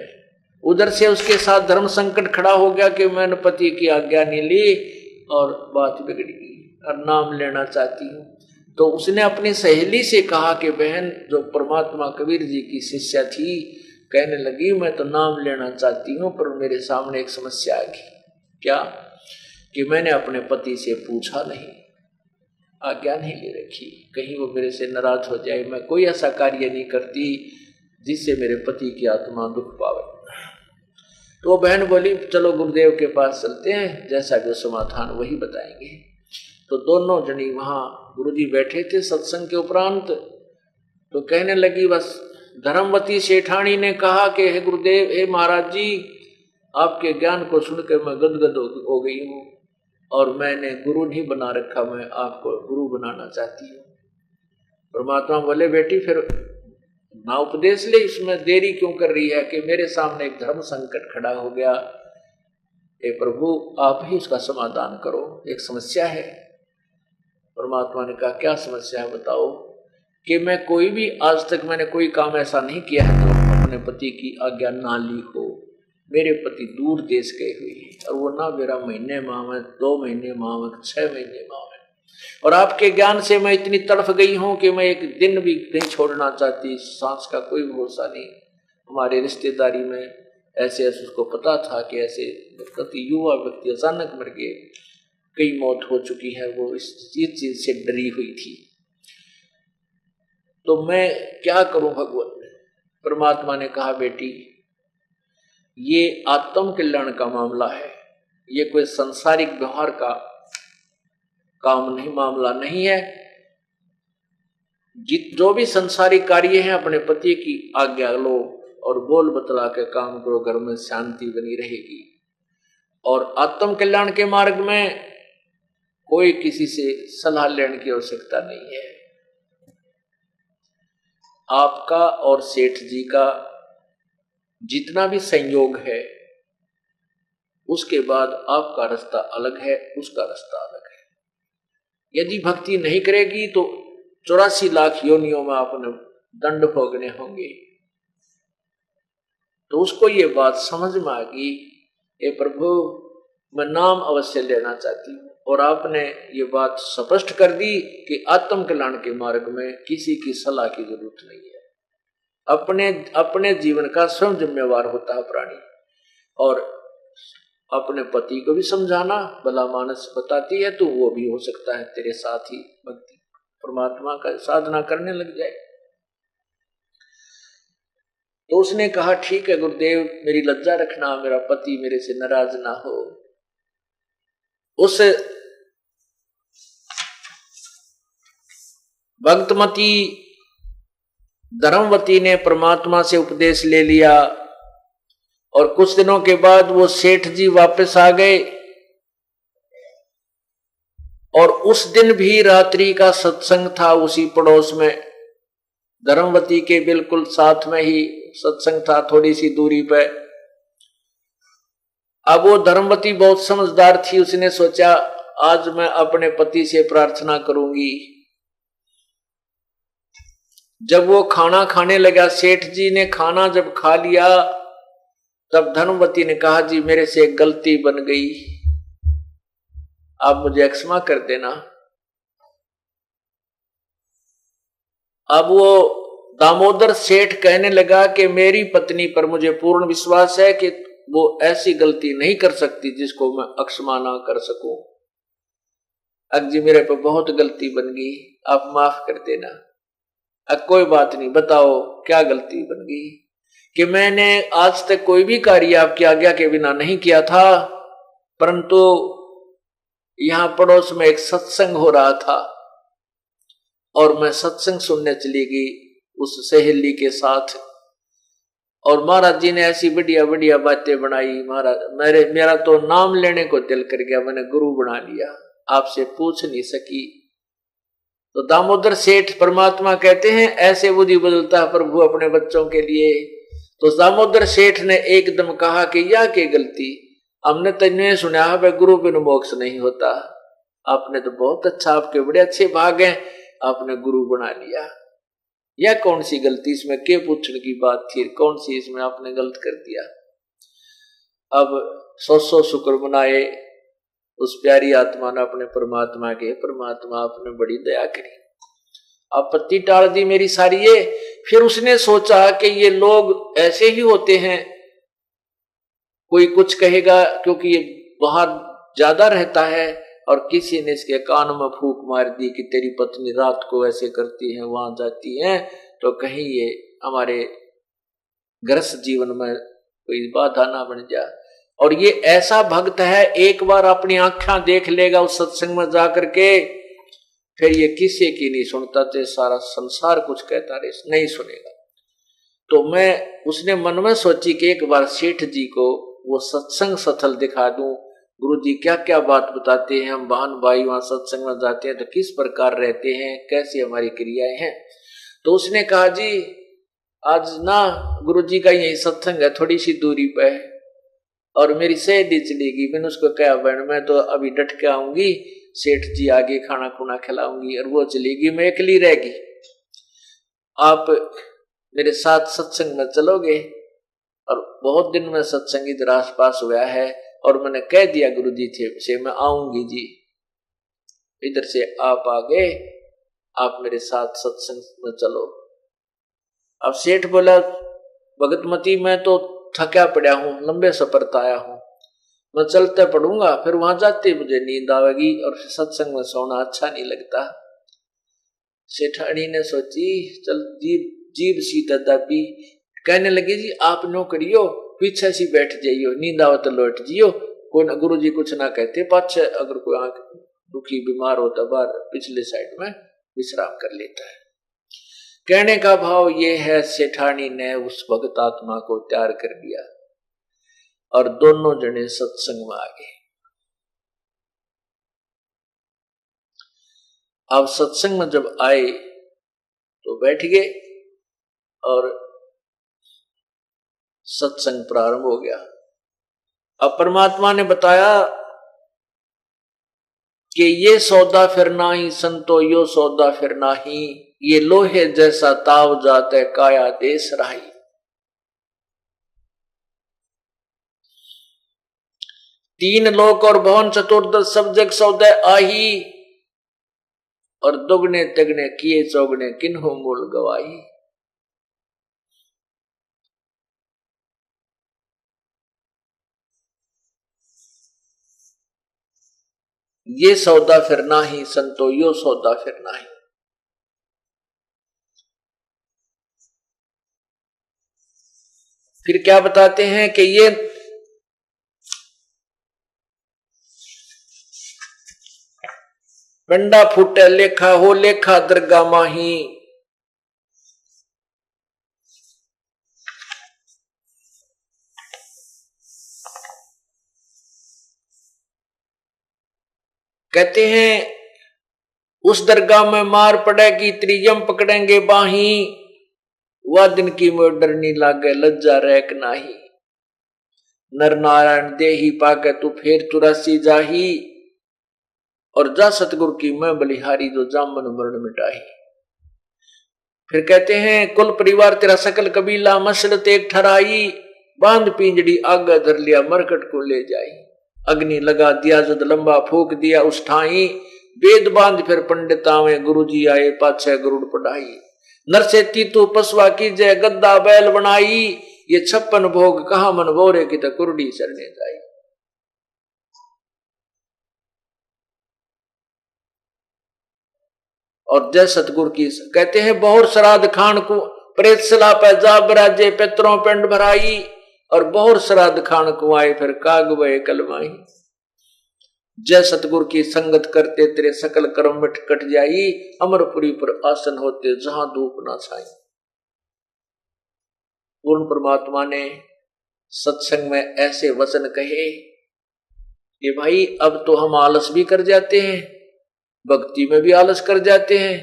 उधर से उसके साथ धर्म संकट खड़ा हो गया कि मैंने पति की आज्ञा नहीं ली और बात बिगड़ गई और नाम लेना चाहती हूँ। तो उसने अपनी सहेली से कहा कि बहन, जो परमात्मा कबीर जी की शिष्या थी, कहने लगी मैं तो नाम लेना चाहती हूँ पर मेरे सामने एक समस्या आ गई। क्या कि मैंने अपने पति से पूछा नहीं, आज्ञा नहीं ले रखी, कहीं वो मेरे से नाराज हो जाए। मैं कोई ऐसा कार्य नहीं करती जिससे मेरे पति की आत्मा दुख पावे। तो वो बहन बोली चलो गुरुदेव के पास चलते हैं, जैसा जो समाधान वही बताएंगे। तो दोनों जनी वहां गुरुजी बैठे थे सत्संग के उपरांत। तो कहने लगी, बस धर्मवती सेठानी ने कहा कि हे गुरुदेव, हे महाराज जी, आपके ज्ञान को सुनकर मैं गदगद हो गई हूँ और मैंने गुरु नहीं बना रखा, मैं आपको गुरु बनाना चाहती हूँ। परमात्मा बोले बेटी फिर ना उपदेश ले, इसमें देरी क्यों कर रही है कि मेरे सामने एक धर्म संकट खड़ा हो गया। हे प्रभु, आप ही उसका समाधान करो, एक समस्या है। परमात्मा ने कहा क्या समस्या है बताओ। कि मैं कोई भी आज तक मैंने कोई काम ऐसा नहीं किया है तो अपने पति की आज्ञा ना ली हो। मेरे पति दूर देश गए हुए हैं और वो ना मेरा महीने माह में, 2 महीने माह में, 6 महीने माह में, और आपके ज्ञान से मैं इतनी तड़फ गई हूं कि मैं एक दिन भी नहीं छोड़ना चाहती। सांस का कोई भरोसा नहीं। हमारे रिश्तेदारी में ऐसे उसको पता था कि ऐसे व्यक्ति, युवा व्यक्ति अचानक मर गए। कई मौत हो चुकी है, वो इस चीज से डरी हुई थी। तो मैं क्या करूं भगवान? परमात्मा ने कहा, बेटी ये आत्म कल्याण का मामला है, ये कोई सांसारिक व्यवहार का काम नहीं, मामला नहीं है। जो भी संसारिक कार्य है अपने पति की आज्ञा लो और बोल बतला के काम करो, घर में शांति बनी रहेगी। और आत्म कल्याण के मार्ग में कोई किसी से सलाह लेने की आवश्यकता नहीं है। आपका और सेठ जी का जितना भी संयोग है, उसके बाद आपका रास्ता अलग है, उसका रास्ता अलग है। यदि भक्ति नहीं करेगी तो 84 लाख योनियों में आपने दंड भोगने होंगे। तो उसको ये बात समझ में आ गई, ए प्रभु मैं नाम अवश्य लेना चाहती हूँ। और आपने ये बात स्पष्ट कर दी कि आत्म कल्याण के मार्ग में किसी की सलाह की जरूरत नहीं है, अपने जीवन का स्वयं जिम्मेवार होता है प्राणी। और अपने पति को भी समझाना, भला मानस बताती है तो वो भी हो सकता है तेरे साथ ही भक्ति परमात्मा का साधना करने लग जाए। तो उसने कहा, ठीक है गुरुदेव, मेरी लज्जा रखना, मेरा पति मेरे से नाराज ना हो। उस भक्तमती धर्मवती ने परमात्मा से उपदेश ले लिया और कुछ दिनों के बाद वो सेठ जी वापस आ गए। और उस दिन भी रात्रि का सत्संग था उसी पड़ोस में, धर्मवती के बिल्कुल साथ में ही सत्संग था, थोड़ी सी दूरी पे। अब वो धर्मवती बहुत समझदार थी, उसने सोचा आज मैं अपने पति से प्रार्थना करूंगी। जब वो खाना खाने लगा, सेठ जी ने खाना जब खा लिया, तब धर्मवती ने कहा, जी मेरे से एक गलती बन गई, आप मुझे क्षमा कर देना। अब वो दामोदर सेठ कहने लगा कि मेरी पत्नी पर मुझे पूर्ण विश्वास है कि वो ऐसी गलती नहीं कर सकती जिसको मैं अक्षमा ना कर सकूं। अब जी मेरे पर बहुत गलती बन गई, आप माफ कर देना। अब कोई बात नहीं, बताओ क्या गलती बन गई? कि मैंने आज तक कोई भी कार्य आपकी आज्ञा के बिना नहीं किया था, परंतु यहां पड़ोस में एक सत्संग हो रहा था और मैं सत्संग सुनने चली गई उस सहेली के साथ, और महाराज जी ने ऐसी बढ़िया बढ़िया बातें बनाई। महाराज मेरा तो नाम लेने को दिल कर गया, मैंने गुरु बना लिया, आपसे पूछ नहीं सकी। तो दामोदर सेठ परमात्मा कहते हैं ऐसे बुद्धि बदलता है प्रभु अपने बच्चों के लिए। तो दामोदर सेठ ने एकदम कहा कि या के गलती, हमने तो नहीं सुना है गुरु बिन मोक्ष नहीं होता। आपने तो बहुत अच्छा, आपके बड़े अच्छे भाग हैं, आपने गुरु बना लिया। यह कौन सी गलती, इसमें के पूछने की बात थी, कौन सी इसमें आपने गलत कर दिया। अब 100 शुक्र मनाए उस प्यारी आत्मा ने अपने परमात्मा के, परमात्मा आपने बड़ी दया करी, आपत्ति टाल दी मेरी सारी ये। फिर उसने सोचा कि ये लोग ऐसे ही होते हैं, कोई कुछ कहेगा क्योंकि ये बाहर ज्यादा रहता है, और किसी ने इसके कान में फूंक मार दी कि तेरी पत्नी रात को ऐसे करती है, वहां जाती है, तो कहीं ये हमारे गृहस्थ जीवन में कोई बाधा ना बन जाए। और ये ऐसा भक्त है, एक बार अपनी आंखें देख लेगा उस सत्संग में जाकर के, फिर ये किसी की नहीं सुनता, तो सारा संसार कुछ कहता रहे, नहीं सुनेगा। तो उसने मन में सोची कि एक बार सेठ जी को वो सत्संग स्थल दिखा दूं, गुरु जी क्या क्या बात बताते हैं, हम बहन भाई वहां सत्संग में जाते हैं तो किस प्रकार रहते हैं, कैसी हमारी क्रियाएं हैं। तो उसने कहा, जी आज ना गुरु जी का यही सत्संग है, थोड़ी सी दूरी पे है, और मेरी सहेली चलेगी। मैंने उसको कहा, बहन मैं तो अभी डट के आऊंगी, सेठ जी आगे खाना खुना खिलाऊंगी, और वो चलेगी, मैं अकेली रहेगी, आप मेरे साथ सत्संग में चलोगे। और बहुत दिन में सत्संग इधर आस पास हुआ है, और मैंने कह दिया गुरु जी से मैं आऊंगी जी, इधर से आप आ गए, आप मेरे साथ सत्संग में चलो। अब सेठ बोला, भगतमती मैं तो थका पड़ा हूं, लंबे सफर से आया हूं, मैं चलते पढ़ूंगा, फिर वहां जाते मुझे नींद आवेगी और सत्संग में सोना अच्छा नहीं लगता। सेठानी ने सोची, चल जीभ सीता दाबी, कहने लगी जी आप नो करियो, पीछे सी बैठ जाइयो, नींद आवे तो लौट जियो, कोई गुरु जी कुछ ना कहते, पाछे अगर कोई आंख दुखी बीमार होता बाहर पिछले साइड में विश्राम कर लेता है। कहने का भाव ये है, सेठानी ने उस भक्त आत्मा को तैयार कर दिया और दोनों जने सत्संग में आ गए। अब सत्संग में जब आए तो बैठ गए और सत्संग प्रारंभ हो गया। अब परमात्मा ने बताया कि ये सौदा फिर नाही संतो यो सौदा फिर नाही, ये लोहे जैसा ताव जाते काया देश राही। तीन लोक और भवन चतुर्दश सब जग सौदे आही, और दुगने तिगने किए चौगने किन्हों मूल गवाही। ये सौदा फिर नाही संतो यो सौदा फिर नाही। फिर क्या बताते हैं कि ये पंडा फूटे लेखा हो लेखा दरगाह माही, कहते हैं उस दरगाह में मार पड़ेगी त्रियम पकड़ेंगे बाही, वह दिन की मोर डरनी लागे लज्जा रैक नाही। नर नारायण देही पाके तू फेर तुरासी जाही, और जा सतगुरु की मैं बलिहारी जो जामन मरण मिटाही। फिर कहते हैं कुल परिवार तेरा सकल कबीला मसलत एक ठहराई, बांध पिंजड़ी आगे धर लिया मरकट को ले जाई। अग्नि लगा दिया जद लंबा फूक दिया उस ठाई, वेद बांध फिर पंडित आवे गुरु जी आए पाछे गरुड़ पढ़ाई। नरसेती तू पसवा की जय गद्दा बैल बनाई, ये 56 भोग कहा मन बोरे की कुरडी चरने जाई। और जय सतगुरु की कहते हैं बहुत श्राद्ध खान को प्रेत सला पे जा बराजे पितरों पिंड भराई, और बहुत श्राद्ध खान को आए फिर काग वे कलमाई। जय सतगुरु की संगत करते तेरे सकल कर्म मिट कट जाई, अमरपुरी पर आसन होते जहां धूप ना छाई। पूर्ण परमात्मा ने सत्संग में ऐसे वचन कहे कि भाई अब तो हम आलस भी कर जाते हैं, भक्ति में भी आलस कर जाते हैं,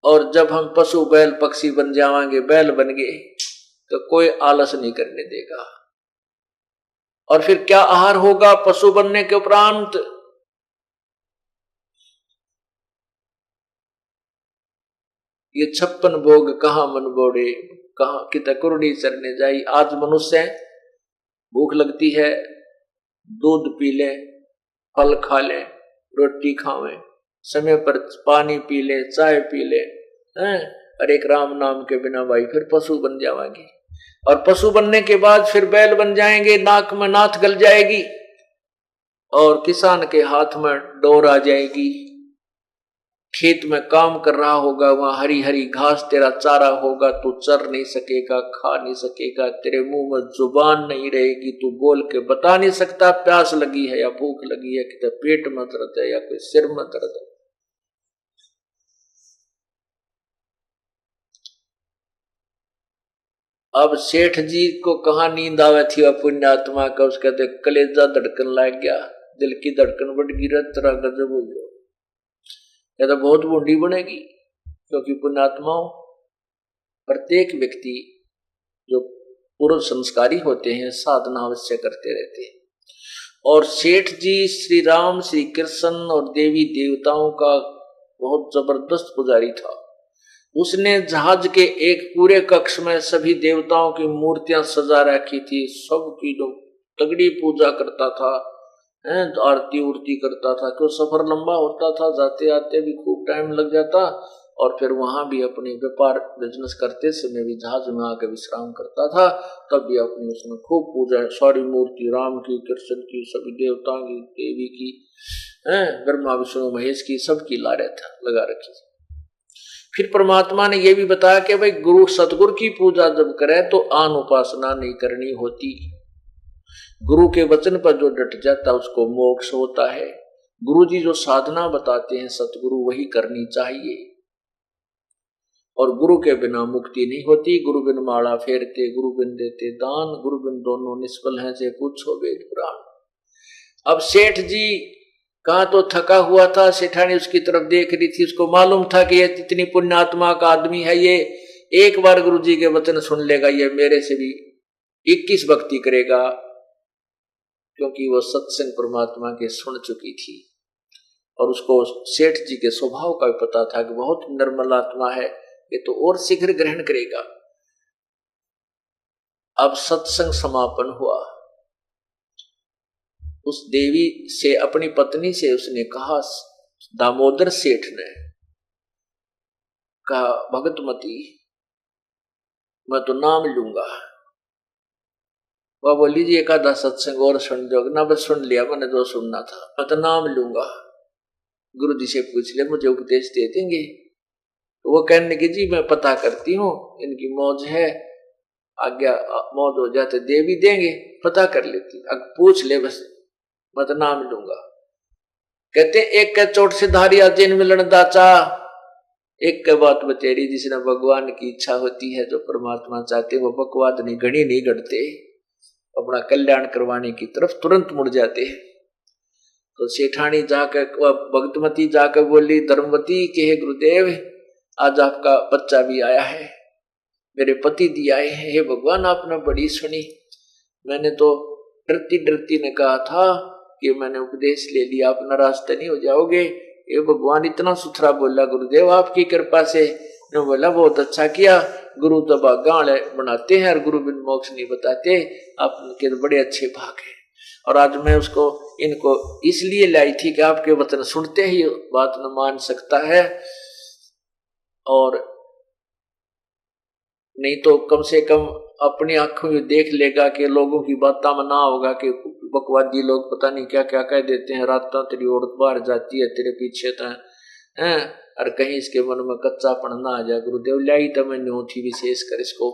और जब हम पशु बैल पक्षी बन जाएंगे, बैल बन गए, तो कोई आलस नहीं करने देगा। और फिर क्या आहार होगा पशु बनने के उपरांत? ये 56 भोग कहां मन बोड़े, कहां कित कुरडी चरने जाई। आज मनुष्य भूख लगती है, दूध पी ले, फल खा ले, रोटी खावे, समय पर पानी पी ले, चाय पी ले, और एक राम नाम के बिना भाई फिर पशु बन जाएंगे। और पशु बनने के बाद फिर बैल बन जाएंगे, नाक में नाथ गल जाएगी, और किसान के हाथ में डोर आ जाएगी। खेत में काम कर रहा होगा, वहां हरी हरी घास तेरा चारा होगा, तू चर नहीं सकेगा, खा नहीं सकेगा, तेरे मुंह में जुबान नहीं रहेगी, तू बोल के बता नहीं सकता प्यास लगी है या भूख लगी है, कि पेट में दर्द है या कोई सिर में दर्द है। अब सेठ जी को कहा नींद आवे थी पुण्यात्मा का, उसके कलेजा धड़कन लग गया, दिल की धड़कन बढ़ गई, तरह गजब हो गया, या तो बहुत बूढ़ी बनेगी। क्योंकि पुण्यात्माओं प्रत्येक व्यक्ति जो पूर्व संस्कारी होते हैं साधना अवश्य करते रहते हैं। और सेठ जी श्री राम श्री कृष्ण और देवी देवताओं का बहुत जबरदस्त पुजारी था। उसने जहाज के एक पूरे कक्ष में सभी देवताओं की मूर्तियां सजा रखी थी, सबकी जो तगड़ी पूजा करता था, आरती उरती करता था, क्यों सफर लंबा होता था, जाते आते भी खूब टाइम लग जाता, और फिर वहां भी अपने व्यापार बिजनेस करते समय भी जहाज में आकर विश्राम करता था। तब भी अपनी उसमें खूब पूजा, सारी मूर्ति राम की, कृष्ण की, सभी देवताओं की, देवी की, ब्रह्मा विष्णु महेश की, सबकी लगा रखी। फिर परमात्मा ने यह भी बताया कि भाई गुरु सतगुरु की पूजा जब करे तो आन उपासना नहीं करनी होती। गुरु के वचन पर जो डट जाता उसको मोक्ष होता है। गुरु जी जो साधना बताते हैं सतगुरु वही करनी चाहिए, और गुरु के बिना मुक्ति नहीं होती। गुरु बिन माला फेरते, गुरु बिन देते दान, गुरु बिन दोनों निष्फल हैं से पूछो वेद पुराण। अब सेठ जी कहाँ तो थका हुआ था, सेठानी उसकी तरफ देख रही थी, उसको मालूम था कि ये इतनी पुण्यात्मा का आदमी है, ये एक बार गुरु जी के वचन सुन लेगा, ये मेरे से भी 21 भक्ति करेगा, क्योंकि वो सत्संग परमात्मा के सुन चुकी थी। और उसको सेठ जी के स्वभाव का भी पता था कि बहुत निर्मल आत्मा है, ये तो और शीघ्र ग्रहण करेगा। अब सत्संग समापन हुआ। उस देवी से, अपनी पत्नी से उसने कहा, दामोदर सेठ ने कहा, भगतमती मैं तो नाम लूंगा। वह बोली जी एक आधा सत्संग और सुन दो ना। बस सुन लिया मैंने जो सुनना था, मैं तो नाम लूंगा। गुरु जी से पूछ ले, मुझे उपदेश दे देंगे? तो वो कहने की जी मैं पता करती हूँ, इनकी मौज है, आज्ञा मौज हो जाते दे भी देंगे, पता कर लेती, अब पूछ ले बस, मैं तो नाम लूंगा। कहते एक के चोट से धारिया जिन मिलन दाचा, एक के बात बतेरी, जिसने भगवान की इच्छा होती है, जो परमात्मा चाहते वो बकवाद नहीं, घड़ी नहीं घड़ते, अपना कल्याण करवाने की तरफ तुरंत मुड़ जाते। तो सेठानी जाकर, भगतमती जाकर बोली, धर्मवती के हे गुरुदेव, आज आपका बच्चा भी आया है, मेरे पति दी आए हैं। हे भगवान आपने बड़ी सुनी, मैंने तो डरती डरती ने कहा था कि मैंने उपदेश ले लिया, आप नाराज तो नहीं हो जाओगे? ये भगवान इतना सुथरा बोला गुरुदेव आपकी कृपा से। ने बोला बहुत अच्छा किया, गुरु तो गाड़ बनाते हैं और गुरु बिन मोक्ष नहीं बताते, आपके तो बड़े अच्छे भाग हैं। और आज मैं उसको इनको इसलिए लाई थी कि आपके वचन सुनते ही बात न मान सकता है, और नहीं तो कम से कम अपनी आंखों में देख लेगा कि लोगों की बातों में ना होगा कि बकवादी लोग पता नहीं क्या क्या कह देते हैं, रात तेरी औरत बाहर जाती है तेरे पीछे हैं, और कहीं इसके मन में कच्चापन ना आ जाए। गुरुदेव लाई तो मैं न्यू थी विशेष कर इसको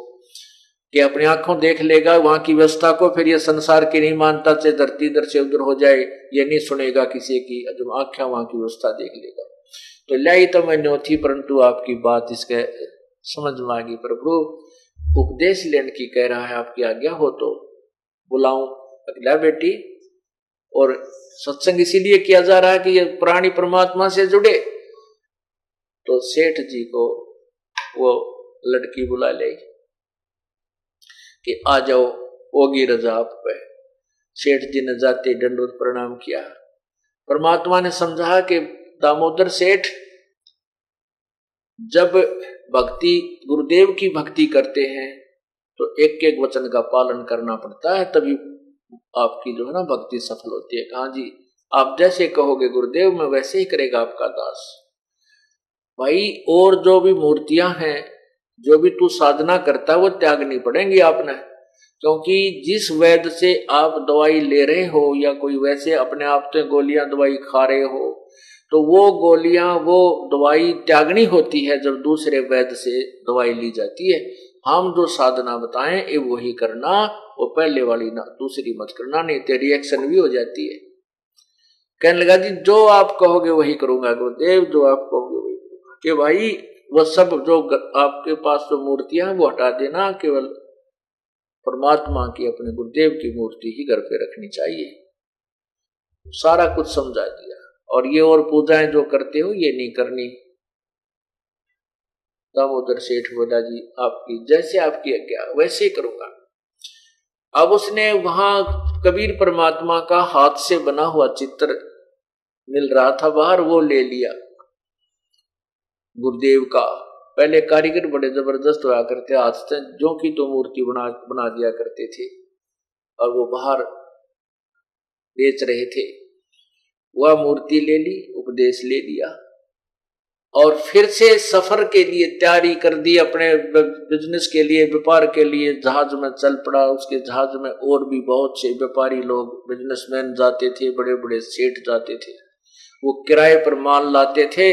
कि अपनी आंखों देख लेगा वहां की व्यवस्था को, फिर ये संसार की नहीं मानता, चाहे धरती इधर से उधर हो जाए, ये नहीं सुनेगा किसी की, जब आंखें वहां की व्यवस्था देख लेगा। तो लाई तो मैं न्यू थी, परंतु आपकी बात इसके समझ में आ गई प्रभु, उपदेश लेने की कह रहा है, आपकी आज्ञा हो तो बुलाऊं? अगला बेटी, और सत्संग इसीलिए किया जा रहा है कि ये प्राणी परमात्मा से जुड़े। तो सेठ जी को वो लड़की बुला ले कि आ जाओ, होगी रजा आप पे। सेठ जी ने जाते दंडवत प्रणाम किया। परमात्मा ने समझा कि दामोदर सेठ जब भक्ति, गुरुदेव की भक्ति करते हैं तो एक एक वचन का पालन करना पड़ता है, तभी आपकी जो है ना भक्ति सफल होती है। कहा जी आप जैसे कहोगे गुरुदेव, मैं वैसे ही करेगा आपका दास। भाई और जो भी मूर्तियां हैं, जो भी तू साधना करता है वो त्यागनी पड़ेंगी आपने, क्योंकि जिस वैद्य से आप दवाई ले रहे हो, या कोई वैसे अपने आप से गोलियां दवाई खा रहे हो, तो वो गोलियां, वो दवाई त्यागनी होती है जब दूसरे वैद्य से दवाई ली जाती है। हम जो साधना बताएं ये वही करना, वो पहले वाली ना, दूसरी मत करना, नहीं तो रिएक्शन भी हो जाती है। कहने लगा जी जो आप कहोगे वही करूंगा गुरुदेव, जो आप कहोगे वही करूंगा। कि भाई वो सब जो आपके पास जो मूर्तियां वो हटा देना, केवल परमात्मा की, अपने गुरुदेव की मूर्ति ही घर पे रखनी चाहिए। सारा कुछ समझा दिया। और ये और पूजाएं जो करते हो ये नहीं करनी। दामोदर सेठ बोला जी आपकी जैसे आपकी आज्ञा वैसे ही करूंगा। अब उसने वहां कबीर परमात्मा का हाथ से बना हुआ चित्र मिल रहा था बाहर, वो ले लिया गुरुदेव का। पहले कारीगर बड़े जबरदस्त हुआ करते, हाथ से जो की तो मूर्ति बना दिया करते थे, और वो बाहर बेच रहे थे। वह मूर्ति ले ली, उपदेश ले लिया। और फिर से सफर के लिए तैयारी कर दी, अपने बिजनेस के लिए, व्यापार के लिए जहाज में चल पड़ा। उसके जहाज में और भी बहुत से व्यापारी लोग, बिजनेसमैन जाते थे, बड़े बड़े सेठ जाते थे। वो किराए पर माल लाते थे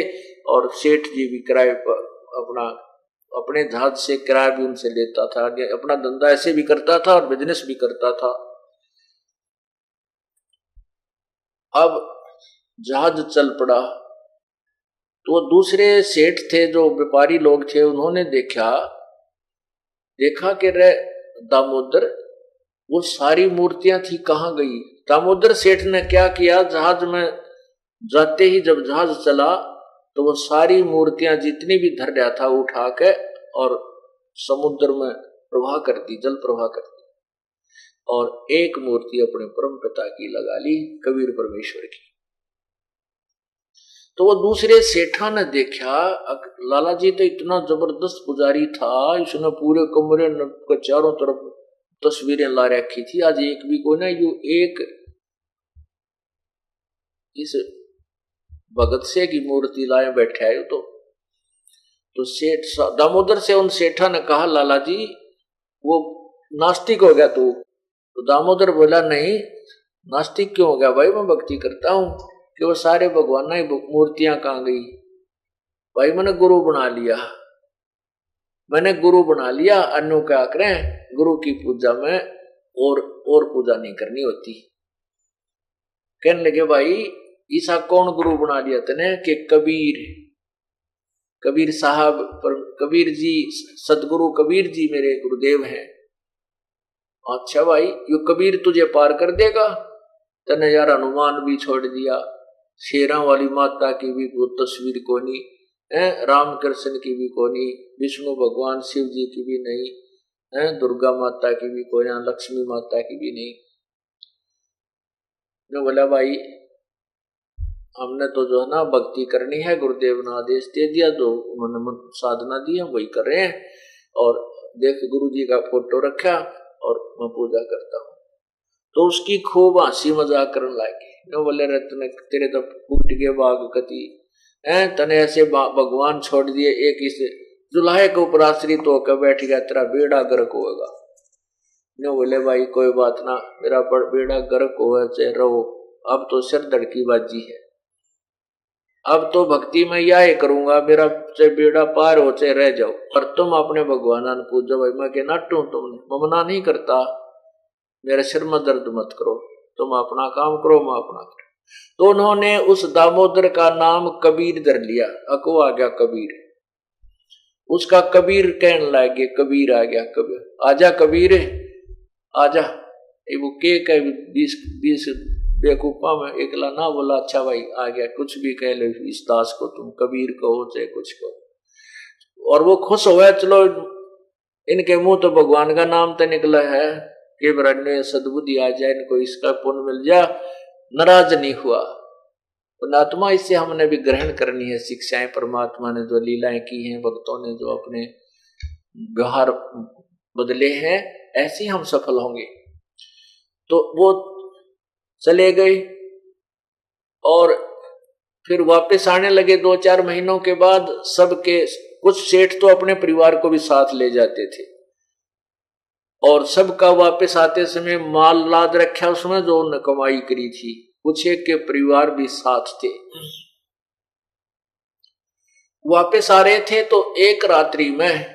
और सेठ जी भी किराए पर अपने जहाज से किराया भी उनसे लेता था। आगे अपना धंधा ऐसे भी करता था और बिजनेस भी करता था। अब जहाज चल पड़ा तो दूसरे सेठ थे, जो व्यापारी लोग थे, उन्होंने देखा कि रे दामोदर, वो सारी मूर्तियां थी कहाँ गई। दामोदर सेठ ने क्या किया, जहाज में जाते ही जब जहाज चला तो वो सारी मूर्तियां जितनी भी धर रहा था उठा के और समुद्र में प्रवाह कर दी, जल प्रवाह कर दी, और एक मूर्ति अपने परम पिता की लगा ली, कबीर परमेश्वर की। तो वो दूसरे सेठा ने देखा, लाला जी तो इतना जबरदस्त पुजारी था, इसने पूरे कमरे के चारों तरफ तस्वीरें ला रखी थी, आज एक भी कोई ना, यू एक इस भगत से की मूर्ति लाए बैठे है। तो सेठ दामोदर से उन सेठा ने कहा, लाला जी वो नास्तिक हो गया तू? तो दामोदर बोला, नहीं नास्तिक क्यों हो गया भाई, मैं भक्ति करता हूं। कि वो सारे भगवान की मूर्तियां कहाँ गई? भाई मैंने गुरु बना लिया, अन्यों क्या करें, गुरु की पूजा में और पूजा नहीं करनी होती। कहने लगे, भाई ईसा कौन गुरु बना लिया तने? कि कबीर साहब, कबीर जी, सदगुरु कबीर जी मेरे गुरुदेव हैं। अच्छा भाई, यो कबीर तुझे पार कर देगा? तने यार हनुमान भी छोड़ दिया, शेरा वाली माता की भी वो तस्वीर को नहीं है, राम कृष्ण की भी को नहीं, विष्णु भगवान शिव जी की भी नहीं है, दुर्गा माता की भी कोई ना, लक्ष्मी माता की भी नहीं। ने बोला, भाई हमने तो जो है ना भक्ति करनी है, गुरुदेव ने आदेश दे दिया, जो उन्होंने साधना दी है वही कर रहे हैं, और देख गुरु जी का फोटो रखा और मैं पूजा करता हूँ। तो उसकी खूब हंसी मजाक करने लगे। बोले, रत्न तेरे तो फूट गए बाग कति, तने ऐसे भगवान छोड़ दिए, एक इस जुलाहे के ऊपर आश्रित होकर बैठ गया, तेरा बेड़ा गर्क होगा। ने बोले, भाई कोई बात ना, मेरा बेड़ा गर्क हो चाहे रहो, अब तो सिर धड़की बाजी है, अब तो भक्ति में यह करूंगा, मेरा चाहे बेड़ा पार हो चाहे रह जाओ, और तुम अपने भगवान पूजो। भाई मैं के नाटू, तुमने ममना नहीं करता, मेरे सिर में दर्द मत करो, तुम अपना काम करो, मैं अपना करो। तो उन्होंने उस दामोदर का नाम कबीर धर लिया, अको आ गया कबीर। उसका कबीर कहने लगे, कबीर आ गया, कबीर आजा, कबीर आजा। वो के 20 बेकूफा में एकला ना बोला, अच्छा भाई आ गया, कुछ भी कह लो इस दास को, तुम कबीर कहो चाहे कुछ कहो। और वो खुश हुआ, चलो इनके मुंह तो भगवान का नाम तो निकला है, कि ब्रह्म सद्बुद्धि आ जाए, इनको इसका पुण्य मिल जा, नाराज नहीं हुआ। पुण्यात्मा इससे हमने भी ग्रहण करनी है शिक्षाएं, परमात्मा ने जो लीलाएं की हैं, भक्तों ने जो अपने व्यवहार बदले हैं, ऐसे हम सफल होंगे। तो वो चले गए और फिर वापस आने लगे 2-4 महीनों के बाद। सबके कुछ सेठ तो अपने परिवार को भी साथ ले जाते थे, और सबका वापस आते समय माल लाद रखा उसमें जो उन्होंने कमाई करी थी, कुछ एक के परिवार भी साथ थे। वापस आ रहे थे तो एक रात्रि में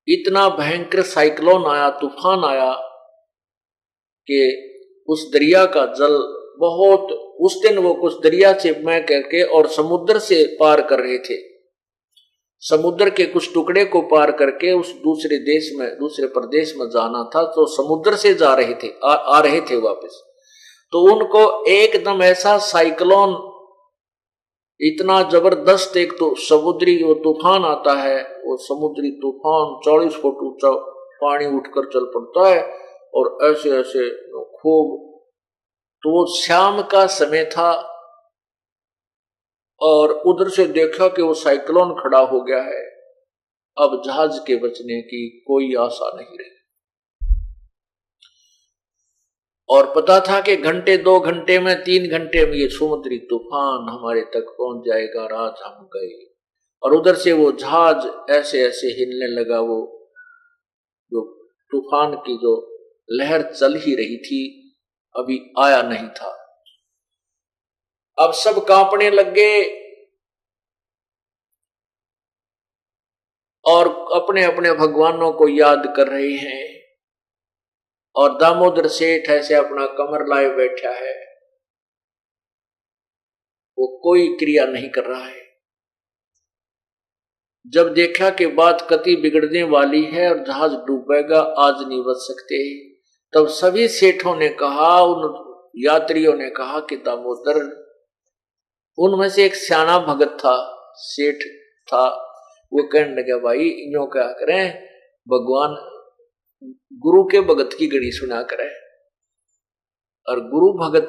इतना भयंकर साइक्लोन आया, तूफान आया कि उस दरिया का जल बहुत, उस दिन वो कुछ दरिया से मैं करके और समुद्र से पार कर रहे थे, समुद्र के कुछ टुकड़े को पार करके उस दूसरे देश में, दूसरे प्रदेश में जाना था, तो समुद्र से जा रहे थे, आ रहे थे वापस। तो उनको एकदम ऐसा साइक्लोन, इतना जबरदस्त, एक तो समुद्री वो तूफान आता है, वो समुद्री तूफान 40 फुट ऊंचा पानी उठकर चल पड़ता है, और ऐसे ऐसे खूब। तो वो शाम का समय था, और उधर से देखा कि वो साइक्लोन खड़ा हो गया है, अब जहाज के बचने की कोई आशा नहीं रही। और पता था कि घंटे 2 घंटे में 3 घंटे में ये समुद्री तूफान हमारे तक पहुंच जाएगा। रात हम गए और उधर से वो जहाज ऐसे ऐसे हिलने लगा। वो जो तूफान की जो लहर चल ही रही थी अभी आया नहीं था। अब सब कांपने लग गए और अपने अपने भगवानों को याद कर रहे हैं। और दामोदर सेठ ऐसे अपना कमर लाए बैठा है, वो कोई क्रिया नहीं कर रहा है। जब देखा कि बात कति बिगड़ने वाली है और जहाज डूबेगा, आज नहीं बच सकते, तब सभी सेठों ने कहा, उन यात्रियों ने कहा कि दामोदर, उनमें से एक सियाना भगत था, सेठ था, वो कहने लगा भाई इन्हों क्या करें, भगवान गुरु के भगत की गणी सुना करें। और गुरु भगत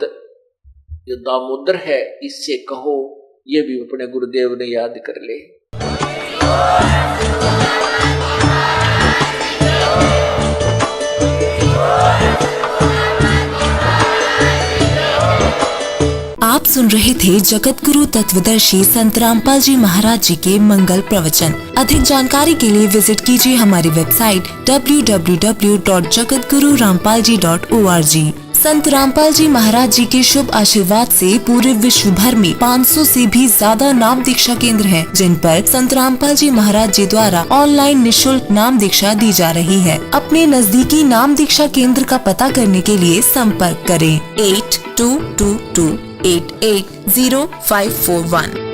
जो दामोदर है इससे कहो ये भी अपने गुरुदेव ने याद कर ले। आप सुन रहे थे जगत गुरु तत्वदर्शी संत रामपाल जी महाराज जी के मंगल प्रवचन। अधिक जानकारी के लिए विजिट कीजिए हमारी वेबसाइट www.jagatgururampalji.org। संत रामपाल जी महाराज जी के शुभ आशीर्वाद से पूरे विश्व भर में 500 से भी ज्यादा नाम दीक्षा केंद्र हैं, जिन पर संत रामपाल जी महाराज जी द्वारा ऑनलाइन निशुल्क नाम दीक्षा दी जा रही है। अपने नजदीकी नाम दीक्षा केंद्र का पता करने के लिए संपर्क करें 8222880541।